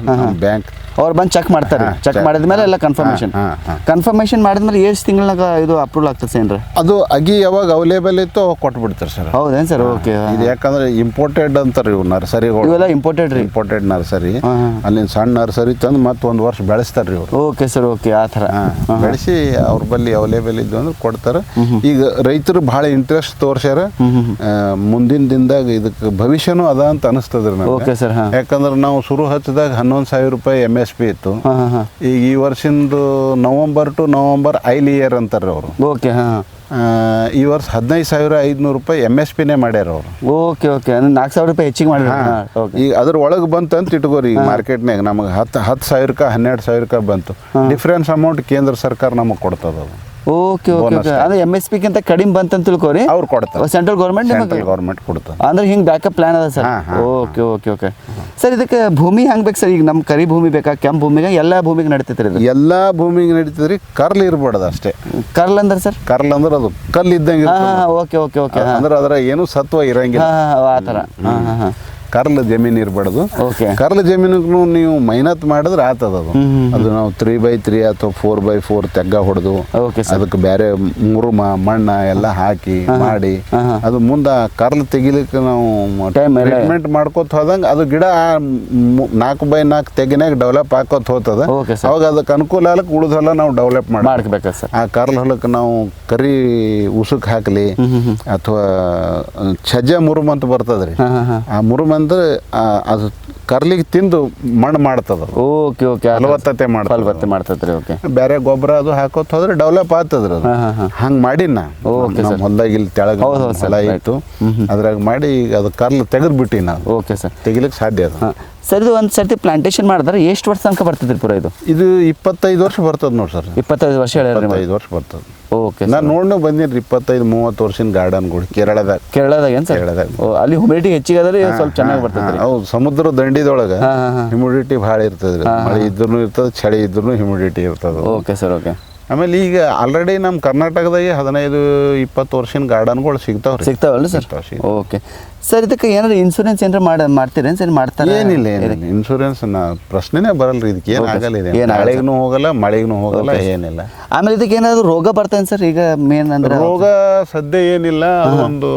Speaker 1: ಬ್ಯಾಂಕ್.
Speaker 2: ಅವ್ರು ಬಂದು ಚೆಕ್ ಮಾಡ್ತಾರೆ. ಚೆಕ್ ಮಾಡಿದ್ಮೇಲೆ ಎಲ್ಲ ಕನ್ಫರ್ಮೇಷನ್ ಮಾಡಿದ್ಮೇಲೆ ಎಷ್ಟು ತಿಂಗಳಾಗ ಇದು ಅಪ್ರೂವಲ್ ಆಗ್ತದೆ ಏನ್ರಿ?
Speaker 1: ಅದು ಅಗಿ ಯಾವಾಗ ಅವೈಲೇಬಲ್ ಇತ್ತು ಅವಾಗ ಕೊಟ್ಬಿಡ್ತಾರೆ ಸರ್.
Speaker 2: ಹೌದೇನು ಸರ್? ಓಕೆ.
Speaker 1: ಇದು ಯಾಕಂದ್ರೆ ಇಂಪೋರ್ಟೆಡ್ ಅಂತಾರೆ ಇವು ನರ್ಸರಿಗಳು.
Speaker 2: ಇವೆಲ್ಲ ಇಂಪೋರ್ಟೆಡ್
Speaker 1: ನರ್ಸರಿ. ಅಲ್ಲಿನ ಸಣ್ಣ ನರ್ಸರಿ ತಂದು ಮತ್ತೆ 1 ವರ್ಷ ಬೆಳೆಸ್ತಾರೆ ಇವರು.
Speaker 2: Okay sir. ಓಕೆ. ಆ ಥರ
Speaker 1: ಬೆಳೆಸಿ ಅವ್ರ ಬಳಿ ಅವೈಲೇಬಲ್ ಇದ್ದು ಅಂದ್ರೆ ಕೊಡ್ತಾರೆ. ಈಗ ರೈತರು ಭಾಳ ಇಂಟ್ರೆಸ್ಟ್ ತೋರ್ಸ್ಯಾರ. ಮುಂದಿನ ದಿನದಾಗ ಇದಕ್ಕೆ ಭವಿಷ್ಯನೂ ಅದ ಅಂತ ಅನಿಸ್ತದ್ರಿ ನನಗೆ.
Speaker 2: Okay sir.
Speaker 1: ಯಾಕಂದ್ರೆ ನಾವು ಶುರು ಹಚ್ಚಿದಾಗ 11,000 ರೂಪಾಯಿ MSP ಇತ್ತು. ಈಗ ಈ ವರ್ಷದಿಂದ ನವಂಬರ್ ಟು ನವಂಬರ್ ಐಲ್ ಇಯರ್ ಅಂತಾರೆ ಅವರು.
Speaker 2: ಓಕೆ.
Speaker 1: ಈ ವರ್ಷ 15,500 ರೂಪಾಯಿ MSPನೇ ಮಾಡ್ಯಾರ ಅವರು.
Speaker 2: ಓಕೆ. ಓಕೆ. 4,000 ರೂಪಾಯಿ ಹೆಚ್ಚಿಗೆ ಮಾಡಿ.
Speaker 1: ಈಗ ಅದ್ರ ಒಳಗೆ ಬಂತು ಅಂತ ಇಟ್ಕೋರಿ. ಈಗ ಮಾರ್ಕೆಟ್ನಾಗ ನಮಗೆ 10,000ಕ್ಕೆ 12,000ಕ್ಕೆ ಬಂತು. ಡಿಫ್ರೆನ್ಸ್ ಅಮೌಂಟ್ ಕೇಂದ್ರ ಸರ್ಕಾರ ನಮಗೆ ಕೊಡ್ತದ ಅದು.
Speaker 2: ಓಕೆ. ಓಕೆ. ಅಂದ್ರೆ MSPಗಿಂತ ಕಡಿಮೆ ಬಂತಂತ ತಿಳ್ಕೊರಿ,
Speaker 1: ಅವ್ರು ಕೊಡ್ತಾರೆ.
Speaker 2: ಸೆಂಟ್ರಲ್ ಗೌರ್ಮೆಂಟ್
Speaker 1: ಕೊಡ್ತಾರೆ.
Speaker 2: ಅಂದ್ರೆ ಹಿಂಗೆ ಬ್ಯಾಕಪ್ ಪ್ಲಾನ್ ಅದ sir. Okay. Okay. Okay sir. ಇದಕ್ಕೆ ಭೂಮಿ ಹೆಂಗೆ ಬೇಕು ಸರ್? ಈಗ ನಮ್ಮ ಕರಿ ಭೂಮಿ ಬೇಕಾ, ಕೆಂಪು ಭೂಮಿಗೆ, ಎಲ್ಲ ಭೂಮಿಗೆ ನಡೀತೈತೆ ರೀ?
Speaker 1: ಎಲ್ಲ ಭೂಮಿಗೆ ನಡೀತದ್ರಿ. ಕರ್ಲ್ ಇರ್ಬಾರ್ದು ಅಷ್ಟೇ.
Speaker 2: ಕರ್ಲ್ ಅಂದ್ರೆ ಸರ್?
Speaker 1: ಕರ್ಲ್ ಅಂದ್ರೆ ಅದು ಕಲ್ಲು ಇದ್ದಂಗೆ.
Speaker 2: ಓಕೆ. ಓಕೆ. ಓಕೆ.
Speaker 1: ಅಂದ್ರೆ ಅದರ ಏನು ಸತ್ವ ಇರಂಗಿಲ್ಲ.
Speaker 2: ಆ ಥರ.
Speaker 1: ಕರ್ಲ್ ಜಮೀನು ಇರಬಾರ್ದು.
Speaker 2: ಓಕೆ.
Speaker 1: ಕರ್ಲ್ ಜಮೀನಿಗೂ ನೀವು ಮೈನತ್ ಮಾಡಿದ್ರೆ ಆತದ ಅದು. ಅದು ನಾವು 3x3 ಅಥವಾ 4x4 ತೆಗ್ಗ ಹೊಡೆದು
Speaker 2: ಓಕೆ ಸರ್.
Speaker 1: ಅದಕ್ಕೆ ಬೇರೆ ಮುರುಮ ಮಣ್ಣ ಎಲ್ಲ ಹಾಕಿ ಮಾಡಿ ಅದು ಮುಂದೆ ಕರ್ಲ್ ತೆಗಿಲಿಕ್ಕೆ ನಾವು ಟ್ರೀಟ್ಮೆಂಟ್ ಮಾಡ್ಕೋತ ಹೋದಂಗೆ ಅದು ಗಿಡ 4x4 ತೆಗಿನಾಗ ಡೆವಲಪ್ ಹಾಕೋತ ಹೋಗ್ತದ.
Speaker 2: Okay sir.
Speaker 1: ಅವಾಗ ಅದಕ್ಕೆ ಅನುಕೂಲ ಆಗಕ್ಕೆ ಉಳಿದ ಹೊಲ ನಾವು ಡೆವಲಪ್
Speaker 2: ಮಾಡ್ಕೋಬೇಕು ಸರ್.
Speaker 1: ಆ ಕರ್ಲ್ ಹೊಲಕ್ಕೆ ನಾವು ಕರಿ ಉಸುಕ್ ಹಾಕಲಿ ಅಥವಾ ಛಜ್ಜೆ ಮುರುಮ್ ಅಂತ ಬರ್ತದ್ರಿ. ಆ ಮುರುಮ್ ಅಂದ್ರೆ ಅದು ಕರ್ಲಿಗೆ ತಿಂದು ಮಣ್ಣು ಮಾಡ್ತದ.
Speaker 2: Okay okay.
Speaker 1: ಫಲವತ್ತತೆ
Speaker 2: ಮಾಡ್ತದ್ರಿ. ಓಕೆ.
Speaker 1: ಬೇರೆ ಗೊಬ್ಬರ ಅದು ಹಾಕೋತ ಹೋದ್ರೆ ಡೆವಲಪ್ ಆಗ್ತದ್ರಿ ಅದು. ಹಂಗೆ ಮಾಡಿ ನಮ್ಮ ಹೊಲ್ದಾಗ ಇಲ್ಲಿ ತೆಳಗ ಹೊಲ ಇತ್ತು ಅದ್ರಾಗ ಮಾಡಿ ಅದು ಕರ್ಲ್ ತೆಗೆದ್ಬಿಟ್ಟಿ ನಾವು.
Speaker 2: Okay sir.
Speaker 1: ತೆಗಿಲಿಕ್ಕೆ ಸಾಧ್ಯ ಅದು.
Speaker 2: ಸರ್ ಇದು ಒಂದು ಸರ್ತಿ ಪ್ಲಾಂಟೇಶನ್ ಮಾಡಿದ್ರೆ ಎಷ್ಟು ವರ್ಷ ತನಕ ಬರ್ತದ್ರಿ ಪೂರ ಇದು?
Speaker 1: ಇದು 25 ವರ್ಷ ಬರ್ತದೆ ನೋಡಿ ಸರ್.
Speaker 2: 25 ವರ್ಷ ಹೇಳ್ಯಾರ.
Speaker 1: 25 ವರ್ಷ ಬರ್ತದೆ.
Speaker 2: ಓಕೆ.
Speaker 1: ನಾನು ನೋಡ್ನು ಬಂದಿನಿ 25-30 ವರ್ಷದ ಗಾರ್ಡನ್ಗಳು ಕೇರಳದಾಗ
Speaker 2: ಏನು ಸರ್? ಅಲ್ಲಿ ಹ್ಯುಮಿಡಿಟಿ ಹೆಚ್ಚಿಗೆ ಅದರಿ ಸ್ವಲ್ಪ ಚೆನ್ನಾಗಿ ಬರ್ತದೆ.
Speaker 1: ಹೌದು, ಸಮುದ್ರ ದಂಡಿದೊಳಗೆ ಹ್ಯುಮಿಡಿಟಿ ಭಾಳ ಇರ್ತದ್ರಿ. ಮಳೆ ಇದ್ರೂ ಇರ್ತದೆ, ಚಳಿ ಇದ್ರೂ ಹ್ಯುಮಿಡಿಟಿ ಇರ್ತದೆ.
Speaker 2: Okay sir. ಓಕೆ.
Speaker 1: ಆಮೇಲೆ ಈಗ ಆಲ್ರೆಡಿ ನಮ್ಮ ಕರ್ನಾಟಕದಾಗೆ 15-20 ವರ್ಷದ ಗಾರ್ಡನ್ಗಳು
Speaker 2: ಸಿಗ್ತಾವಲ್ಲ ಸರ್? Okay sir. ಇದಕ್ಕೆ ಏನಾದ್ರು ಇನ್ಶೂರೆನ್ಸ್ ಏನಾರು ಮಾಡ್ತೀರೇನು ಸರ್? ಮಾಡ್ತಾರೆ?
Speaker 1: ಏನಿಲ್ಲ ಇನ್ಶೂರೆನ್ಸ್ ಪ್ರಶ್ನೆನೇ ಬರಲ್ರಿ. ಇದಕ್ಕೆ ಏನು ಆಗಲ್ಲ. ಇದೆ ಮಳೆಗೂ ಹೋಗಲ್ಲ, ಮಳೆಗೂ ಹೋಗಲ್ಲ, ಏನಿಲ್ಲ.
Speaker 2: ಆಮೇಲೆ ಇದಕ್ಕೆ ಏನಾದ್ರು ರೋಗ ಬರ್ತೇನೆ ಸರ್? ಈಗ ಮೇನ್ ಅಂದ್ರೆ
Speaker 1: ರೋಗ ಸದ್ಯ ಏನಿಲ್ಲ. ಒಂದು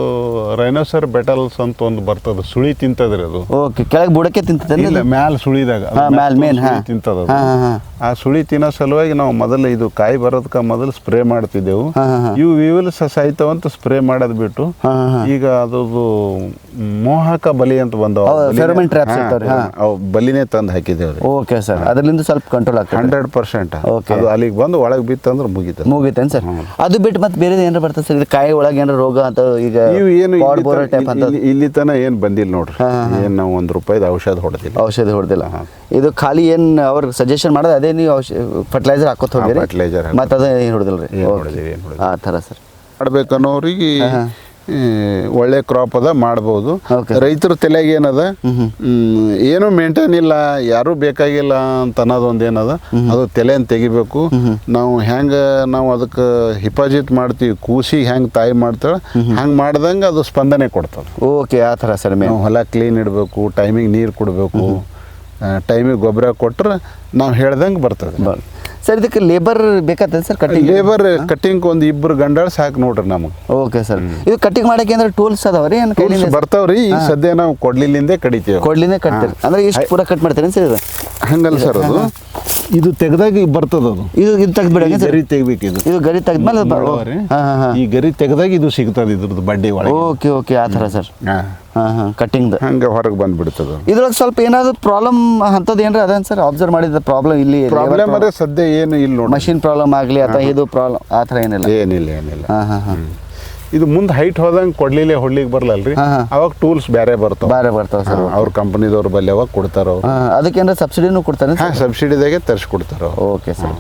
Speaker 1: ರೈನೋಸರ್ ಬೆಟಲ್ಸ್ ಅಂತ ಒಂದು ಬರ್ತದೆ, ಸುಳಿ ತಿಂತದ್ರಿ ಅದು.
Speaker 2: ಓಕೆ. ಕೆಳಗೆ ಬುಡಕ್ಕೆ ತಿಂತದೆ?
Speaker 1: ಇಲ್ಲ, ಮ್ಯಾಲ ಸುಳಿದಾಗ ತಿಂತದ. ಆ ಸುಳಿ ತಿನ್ನೋ ಸಲುವಾಗಿ ನಾವು ಮೊದಲು ಇದು ಕಾಯಿ ಬರೋದಕ್ಕೆ ಮೊದಲು ಸ್ಪ್ರೇ ಮಾಡ್ತಿದ್ದೆವು. ಇವು ವಿವಿಲ್ಸ್ ಸಾಯ್ತಾವಂತ ಸ್ಪ್ರೇ ಮಾಡೋದು ಬಿಟ್ಟು ಈಗ ಅದು ಮೋಹಕ ಬಲಿ ಅಂತ ಬಂದವ, ಬಲಿನೇ ತಂದು ಹಾಕಿದ್ದೇವೆ.
Speaker 2: Okay sir. ಅದರಿಂದ ಸ್ವಲ್ಪ ಕಂಟ್ರೋಲ್ ಆಗ್ತದೆ
Speaker 1: 100%. ಅದು ಅಲ್ಲಿಗೆ ಬಂದು ಒಳಗೆ ಬಿತ್ತಂದ್ರೆ ಮುಗಿತೇನೆ
Speaker 2: ಸರ್. ಅದು ಬಿಟ್ಟು ಮತ್ತೆ ಬೇರೆ ಏನಾರು ಬರ್ತದೆ ಸರ್? ಕಾಯಿ ಒಳಗೆ ಏನಾರು ರೋಗ ಅಂತ ಈಗ
Speaker 1: ಏನು ಇಲ್ಲಿ ತನ ಏನು ಬಂದಿಲ್ಲ ನೋಡ್ರಿ. ಏನು ನಾವು ₹1 ಔಷಧ ಹೊಡೆದಿಲ್ಲ.
Speaker 2: ಇದು ಖಾಲಿ ಏನು ಅವ್ರ ಸಜೆಷನ್ ಮಾಡೋದು ಅದೇ ನೀವು ಫರ್ಟಿಲೈಸರ್ ಹಾಕೋತ ಹೋಗಿ ಮತ್ತೆ ಅದೇ ಏನು ಹೊಡೆದಿಲ್ಲ ಆ ಥರ ಸರ್.
Speaker 1: ಮಾಡ್ಬೇಕನ್ನೋರಿಗೆ ಒಳ್ಳೆ ಕ್ರಾಪ್ ಅದ ಮಾಡ್ಬೋದು. ರೈತರ ತಲೆಗೆ ಏನದ ಏನು ಮೇಂಟೈನ್ ಇಲ್ಲ, ಯಾರು ಬೇಕಾಗಿಲ್ಲ ಅಂತ ಅನ್ನೋದೊಂದು ಏನದ, ಅದು ತಲೆಯನ್ನು ತೆಗಿಬೇಕು. ನಾವು ನಾವು ಅದಕ್ಕೆ ಹಿಪಾಜಿತ್ ಮಾಡ್ತೀವಿ, ಕೂಸಿಗೆ ಹೆಂಗೆ ತಾಯಿ ಮಾಡ್ತಾಳೆ ಹಂಗೆ ಮಾಡ್ದಂಗೆ ಅದು ಸ್ಪಂದನೆ ಕೊಡ್ತದೆ.
Speaker 2: ಓಕೆ. ಆ ಥರ ಸರ್.
Speaker 1: ನಾವು ಹೊಲ ಕ್ಲೀನ್ ಇಡಬೇಕು, ಟೈಮಿಗೆ ನೀರು ಕೊಡಬೇಕು, ಟೈಮಿಗೆ ಗೊಬ್ಬರ ಕೊಟ್ಟರೆ ನಾವು ಹೇಳ್ದಂಗೆ ಬರ್ತದೆ
Speaker 2: ಸರ್. ಇದಕ್ಕೆ ಲೇಬರ್ ಬೇಕಾಗ್ತದೆ ಸರ್?
Speaker 1: ಕಟ್ಟಿಂಗ್ ಒಂದು 2 ಗಂಡಾಳು ಸಾಕು ನೋಡ್ರಿ ನಮಗೆ.
Speaker 2: Okay sir. ಇದು ಕಟ್ಟಿಂಗ್ ಮಾಡಕ್ಕೆ ಅಂದ್ರೆ ಟೂಲ್ಸ್ ಅದಾವ್ರಿ? ಏನು
Speaker 1: ಬರ್ತಾವ್ರಿ. ಈ ಸದ್ಯ ನಾವು ಕೊಡ್ಲಿಂದೇ ಕಡಿತೀವಿ.
Speaker 2: ಕಟ್ತೀರಿ ಅಂದ್ರೆ ಇಷ್ಟು ಪೂರ ಕಟ್ ಮಾಡ್ತೀರಿ ಸರ್? ಇದು
Speaker 1: ಹಂಗಲ್ಲ ಸರ್. ಅದು ಇದು ತೆಗ್ದಾಗ ಬರ್ತದ. ಅದು ಇದು
Speaker 2: ತೆಗ್ದ್ಬಿಡ
Speaker 1: ಗರಿ ತೆಗಿಬೇಕು. ಇದು
Speaker 2: ಗರಿ ತೆಗ್ದ್ಮೇಲೆ
Speaker 1: ಈ ಗರಿ ತೆಗ್ದಾಗ ಇದು ಸಿಗ್ತದೆ ಇದ್ರದ್ದು ಬಡ್ಡಿ ಒಳಗೆ.
Speaker 2: Okay okay. ಆ ಥರ ಸರ್. ಕಟ್ಟಿಂಗ್
Speaker 1: ಹಂಗೆ ಹೊರಗೆ ಬಂದ್ಬಿಡ್ತದೆ.
Speaker 2: ಇದ್ರೊಳಗೆ ಸ್ವಲ್ಪ ಏನಾದ್ರು ಪ್ರಾಬ್ಲಮ್ ಅಂಥದ್ದು ಏನಾರ ಅದೇನು ಸರ್ ಅಬ್ಸರ್ವ್ ಮಾಡಿದ ಪ್ರಾಬ್ಲಮ್? ಇಲ್ಲಿ
Speaker 1: ಪ್ರಾಬ್ಲಮ್ ಅದೇ ಸದ್ಯ ಏನು ಇಲ್ಲ ನೋಡಿ.
Speaker 2: ಮಷಿನ್ ಪ್ರಾಬ್ಲಮ್ ಆಗಲಿ ಅಥವಾ ಇದು ಪ್ರಾಬ್ಲಮ್ ಆ ಥರ ಏನಿಲ್ಲ?
Speaker 1: ಏನಿಲ್ಲ. ಇದು ಮುಂದೆ ಹೈಟ್ ಹೋದಂಗೆ ಕೊಡ್ಲಿಲ್ಲ ಹೊಡ್ಲಿಕ್ಕೆ ಬರಲ್ಲಲ್ರಿ, ಅವಾಗ ಟೂಲ್ಸ್ ಬೇರೆ ಬರ್ತಾವೆ
Speaker 2: ಸರ್.
Speaker 1: ಅವ್ರ ಕಂಪನಿದವ್ರ ಬಲ್ಲಿ ಅವಾಗ ಕೊಡ್ತಾರ.
Speaker 2: ಅದಕ್ಕೇನಾರ ಸಬ್ಸಿಡಿನೂ ಕೊಡ್ತಾರೆ?
Speaker 1: ಸಬ್ಸಿಡಿದಾಗೆ ತರಿಸ್ಕೊಡ್ತಾರ.
Speaker 2: Okay sir.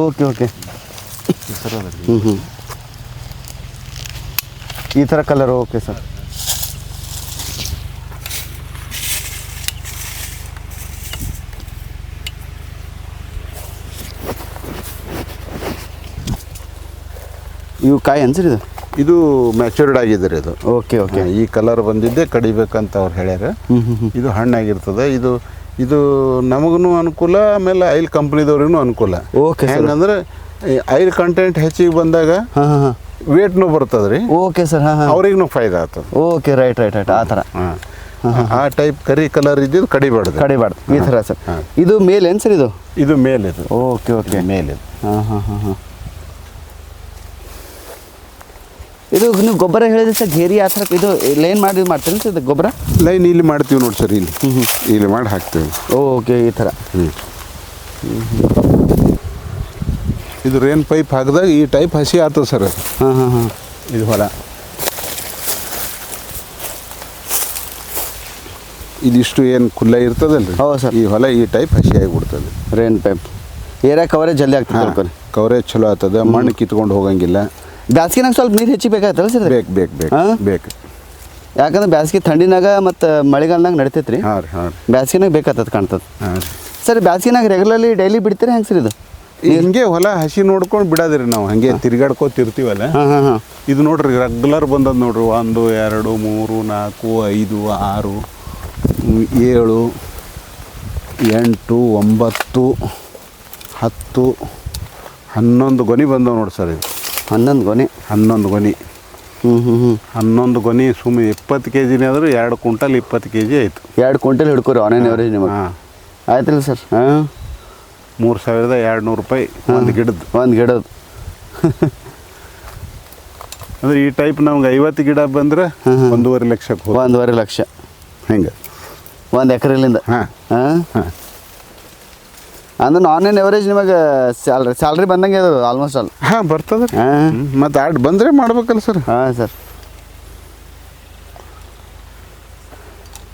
Speaker 2: Okay okay. ಈ ಥರ ಕಲರ್. Okay sir. ಇವು ಕಾಯಿ ಅನ್ಸರಿ?
Speaker 1: ಇದು ಮ್ಯಾಚೂರ್ಡ್ ಆಗಿದ್ರಿ ಇದು.
Speaker 2: Okay okay.
Speaker 1: ಈ ಕಲರ್ ಬಂದಿದ್ದೆ ಕಡಿಬೇಕಂತ ಅವ್ರು ಹೇಳ್ಯಾರ. ಇದು ಹಣ್ಣಾಗಿರ್ತದೆ. ಇದು ನಮಗೂ ಅನುಕೂಲ, ಆಮೇಲೆ ಆಯಿಲ್ ಕಂಪ್ನಿದವ್ರಿಗೂ ಅನುಕೂಲ.
Speaker 2: ಓಕೆ.
Speaker 1: ಹೆಂಗಂದ್ರೆ ಆಯಿಲ್ ಕಂಟೆಂಟ್ ಹೆಚ್ಚಿಗೆ ಬಂದಾಗ ವೇಟ್ನು ಬರ್ತದ್ರಿ.
Speaker 2: Okay sir.
Speaker 1: ಅವ್ರಿಗೂ ಫಾಯ್ದಾ ಆಗ್ತದೆ.
Speaker 2: ಓಕೆ. ರೈಟ್. ಆ ಥರ
Speaker 1: ಆ ಟೈಪ್ ಕರಿ ಕಲರ್ ಇದ್ದಿದ್ದು ಕಡಿಬಾರ್ದು
Speaker 2: ಈ ಥರ ಸರ್. ಇದು ಮೇಲ್ ಏನು ಸರ್? ಇದು
Speaker 1: ಮೇಲ್. ಇದು
Speaker 2: ಓಕೆ ಓಕೆ.
Speaker 1: ಮೇಲ್.
Speaker 2: ಇದು ನೀವು ಗೊಬ್ಬರ ಹೇಳಿದ್ರೆ ಸರ್ ಘೇರಿ ಆ ಥರ ಇದು ಲೈನ್ ಮಾಡ್ತೀರಿ ಸರ್? ಇದು ಗೊಬ್ಬರ
Speaker 1: ಲೈನ್ ಇಲ್ಲಿ ಮಾಡ್ತೀವಿ ನೋಡಿ ಸರ್. ಇಲ್ಲಿ ಮಾಡಿ ಹಾಕ್ತೀವಿ.
Speaker 2: ಓಕೆ. ಈ ಥರ.
Speaker 1: ಇದು ರೇನ್ ಪೈಪ್ ಹಾಕಿದಾಗ ಈ ಟೈಪ್ ಹಸಿ ಆಗ್ತದೆ ಸರ್. ಇದು ಹೊಲ ಇದಿಷ್ಟು ಏನು ಖುಲ್ಲ ಇರ್ತದಲ್ರಿ.
Speaker 2: ಹೌದು ಸರ್.
Speaker 1: ಈ ಹೊಲ ಈ ಟೈಪ್ ಹಸಿ ಆಗಿಬಿಡ್ತದೆ.
Speaker 2: ರೇನ್ ಪೈಪ್ ಏರಿಯಾ ಕವರೇಜ್ ಜಲ್ದಿ ಆಗ್ತದೆ.
Speaker 1: ಕವರೇಜ್ ಚಲೋ ಆಗ್ತದೆ. ಮಣ್ಣು ಕಿತ್ಕೊಂಡು ಹೋಗಂಗಿಲ್ಲ.
Speaker 2: ಬ್ಯಾಸ್ಗಿನಾಗ ಸ್ವಲ್ಪ ನೀರು ಹೆಚ್ಚಿಗೆ ಬೇಕಾಗ್ತಲ್ಲ ಸರ್?
Speaker 1: ಬೇಕು.
Speaker 2: ಯಾಕಂದ್ರೆ ಬ್ಯಾಸ್ಗೆ ಥಂಡಿನಾಗ ಮತ್ತು ಮಳೆಗಾಲನಾಗ ನಡಿತೈತೆ ರೀ. ಬ್ಯಾಸ್ಗಿನಾಗ ಬೇಕಾಗ್ತದೆ ಕಾಣ್ತದೆ ಸರ್. ಬ್ಯಾಸ್ಗಿನಾಗ ರೆಗ್ಯುಲರ್ಲಿ ಡೈಲಿ ಬಿಡ್ತೀರಿ ಹೆಂಗೆ ಸರ್? ಇದು
Speaker 1: ಹಿಂಗೆ ಹೊಲ ಹಸಿ ನೋಡ್ಕೊಂಡು ಬಿಡೋದ್ರಿ ನಾವು ಹಂಗೆ ತಿರ್ಗಾಡ್ಕೋತಿರ್ತೀವಲ್ಲ.
Speaker 2: ಹಾಂ ಹಾಂ ಹಾಂ
Speaker 1: ಇದು ನೋಡ್ರಿ ರೆಗ್ಯುಲರ್ ಬಂದದ್ದು ನೋಡ್ರಿ 1 2 3 4 5 6 7 8 9 10 11 ಗೊನೆ ಬಂದವು ನೋಡಿ ಸರ್. ಇದು
Speaker 2: 11 ಗೊನೆ.
Speaker 1: 11 ಗೊನೆ. 11 ಗೊನೆ ಸುಮ್ಮನೆ 20 kg ಆದರೂ 2 ಕ್ವಿಂಟಲ್ 20 kg ಆಯಿತು.
Speaker 2: 2 ಕ್ವಿಂಟಲ್ ಹಿಡ್ಕೋರಿ ಆನ್ ಆನ್ ಎವರೇಜ್ ನಿಮಗೆ.
Speaker 1: ಹಾಂ
Speaker 2: ಆಯ್ತಲ್ಲ ಸರ್. ಹಾಂ
Speaker 1: 3200 ರೂಪಾಯಿ ಒಂದು ಗಿಡದ್ದು.
Speaker 2: ಒಂದು ಗಿಡದ
Speaker 1: ಅಂದರೆ ಈ ಟೈಪ್ ನಮ್ಗೆ 50 ಗಿಡ ಬಂದರೆ 1.5 ಲಕ್ಷಕ್ಕೆ ಹೋಗಿ
Speaker 2: 1.5 ಲಕ್ಷ
Speaker 1: ಹೆಂಗೆ
Speaker 2: 1 ಎಕರೆಲಿಂದ.
Speaker 1: ಹಾಂ
Speaker 2: ಹಾಂ
Speaker 1: ಹಾಂ
Speaker 2: ಅಂದ್ರೆ ಆನ್ ಆನ್ ಎವರೇಜ್ ನಿಮಗೆ ಸ್ಯಾಲ್ರಿ ಬಂದಂಗೆ ಅದು ಆಲ್ಮೋಸ್ಟ್ ಆಲ್.
Speaker 1: ಹಾಂ ಬರ್ತದೆ.
Speaker 2: ಹಾಂ
Speaker 1: ಮತ್ತು ಆಡ್ ಬಂದರೆ ಮಾಡ್ಬೇಕಲ್ಲ ಸರ್.
Speaker 2: ಹಾಂ ಸರ್.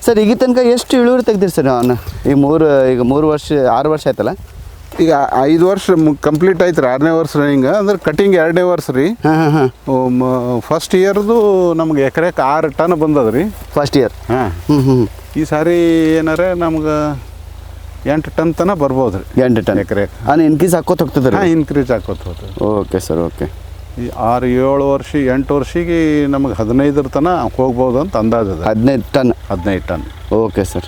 Speaker 2: ಸರ್ ಈಗ ತನಕ ಎಷ್ಟು ಇಳುವರಿ ತೆಗ್ದಿರಿ ಸರ್ ಅವನು? ಈಗ 3 ವರ್ಷ 6 ವರ್ಷ ಆಯ್ತಲ್ಲ.
Speaker 1: ಈಗ 5 ವರ್ಷ ಕಂಪ್ಲೀಟ್ ಆಯ್ತು ರೀ. 6ನೇ ವರ್ಷ ಹಿಂಗೆ ಅಂದ್ರೆ ಕಟಿಂಗ್ 2ನೇ ವರ್ಷ ರೀ.
Speaker 2: ಹಾಂ ಹಾಂ ಹಾಂ
Speaker 1: ಫಸ್ಟ್ ಇಯರ್ದು ನಮ್ಗೆ ಎಕರೆಗೆ 6 ಟನ್ ಬಂದದ ರೀ
Speaker 2: ಫಸ್ಟ್ ಇಯರ್.
Speaker 1: ಹಾಂ ಈ ಸಾರಿ ಏನಾರ ನಮ್ಗೆ 8 ಟನ್ ತನಕ ಬರ್ಬೋದು ರೀ.
Speaker 2: 8 ಟನ್
Speaker 1: ಎಕರೆಗೆ.
Speaker 2: ಇನ್ಕ್ರೀಸ್ ಹಾಕೋತ ಹೋಗ್ತದೆ ರೀ.
Speaker 1: ಹಾಂ ಇನ್ಕ್ರೀಸ್ ಹಾಕೋತ ಹೋಗ್ತದೆ.
Speaker 2: Okay sir okay.
Speaker 1: ಈ 6 7 ವರ್ಷ 8 ವರ್ಷಕ್ಕೆ ನಮಗೆ 15 ತನಕ ಹೋಗ್ಬೋದು ಅಂತ ಅಂದಾಜು ಅದ.
Speaker 2: 15 ಟನ್.
Speaker 1: 15 ಟನ್.
Speaker 2: Okay sir.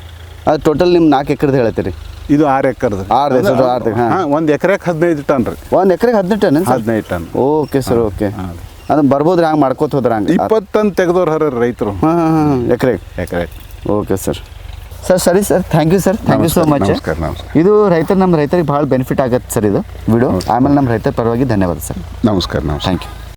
Speaker 2: ಅದು ಟೋಟಲ್ ನಿಮ್ಮ 4 ಎಕರೆದು ಹೇಳ್ತೀರಿ?
Speaker 1: ಇದು 6 ಎಕರೆದು.
Speaker 2: 6
Speaker 1: ಹಾಂ 1 ಎಕರೆಗೆ 15 ಟನ್ ರೀ.
Speaker 2: 1 ಎಕರೆಗೆ 15 ton?
Speaker 1: 15 ton.
Speaker 2: Okay sir okay. ಅದು ಬರ್ಬೋದು ರೀ ಹಂಗೆ ಮಾಡ್ಕೋತ ಹೋದ್ರೆ ಹಂಗೆ
Speaker 1: 20 ಟನ್ ತೆಗೆದವ್ರು ಹರ ರೈತರು.
Speaker 2: ಹಾಂ ಹಾಂ ಹಾಂ ಎಕರೆಗೆ. Okay sir. ಸರಿ sir, thank you sir, thank you so much.
Speaker 1: ನಮಸ್ಕಾರ.
Speaker 2: ಇದು ನಮ್ಮ ರೈತರಿಗೆ ಭಾಳ ಬೆನಿಫಿಟ್ ಆಗತ್ತೆ ಸರ್ ಇದು ವಿಡಿಯೋ. ಆಮೇಲೆ ನಮ್ಮ ರೈತರ ಪರವಾಗಿ ಧನ್ಯವಾದ ಸರ್.
Speaker 1: ನಮಸ್ಕಾರ.
Speaker 2: Thank you.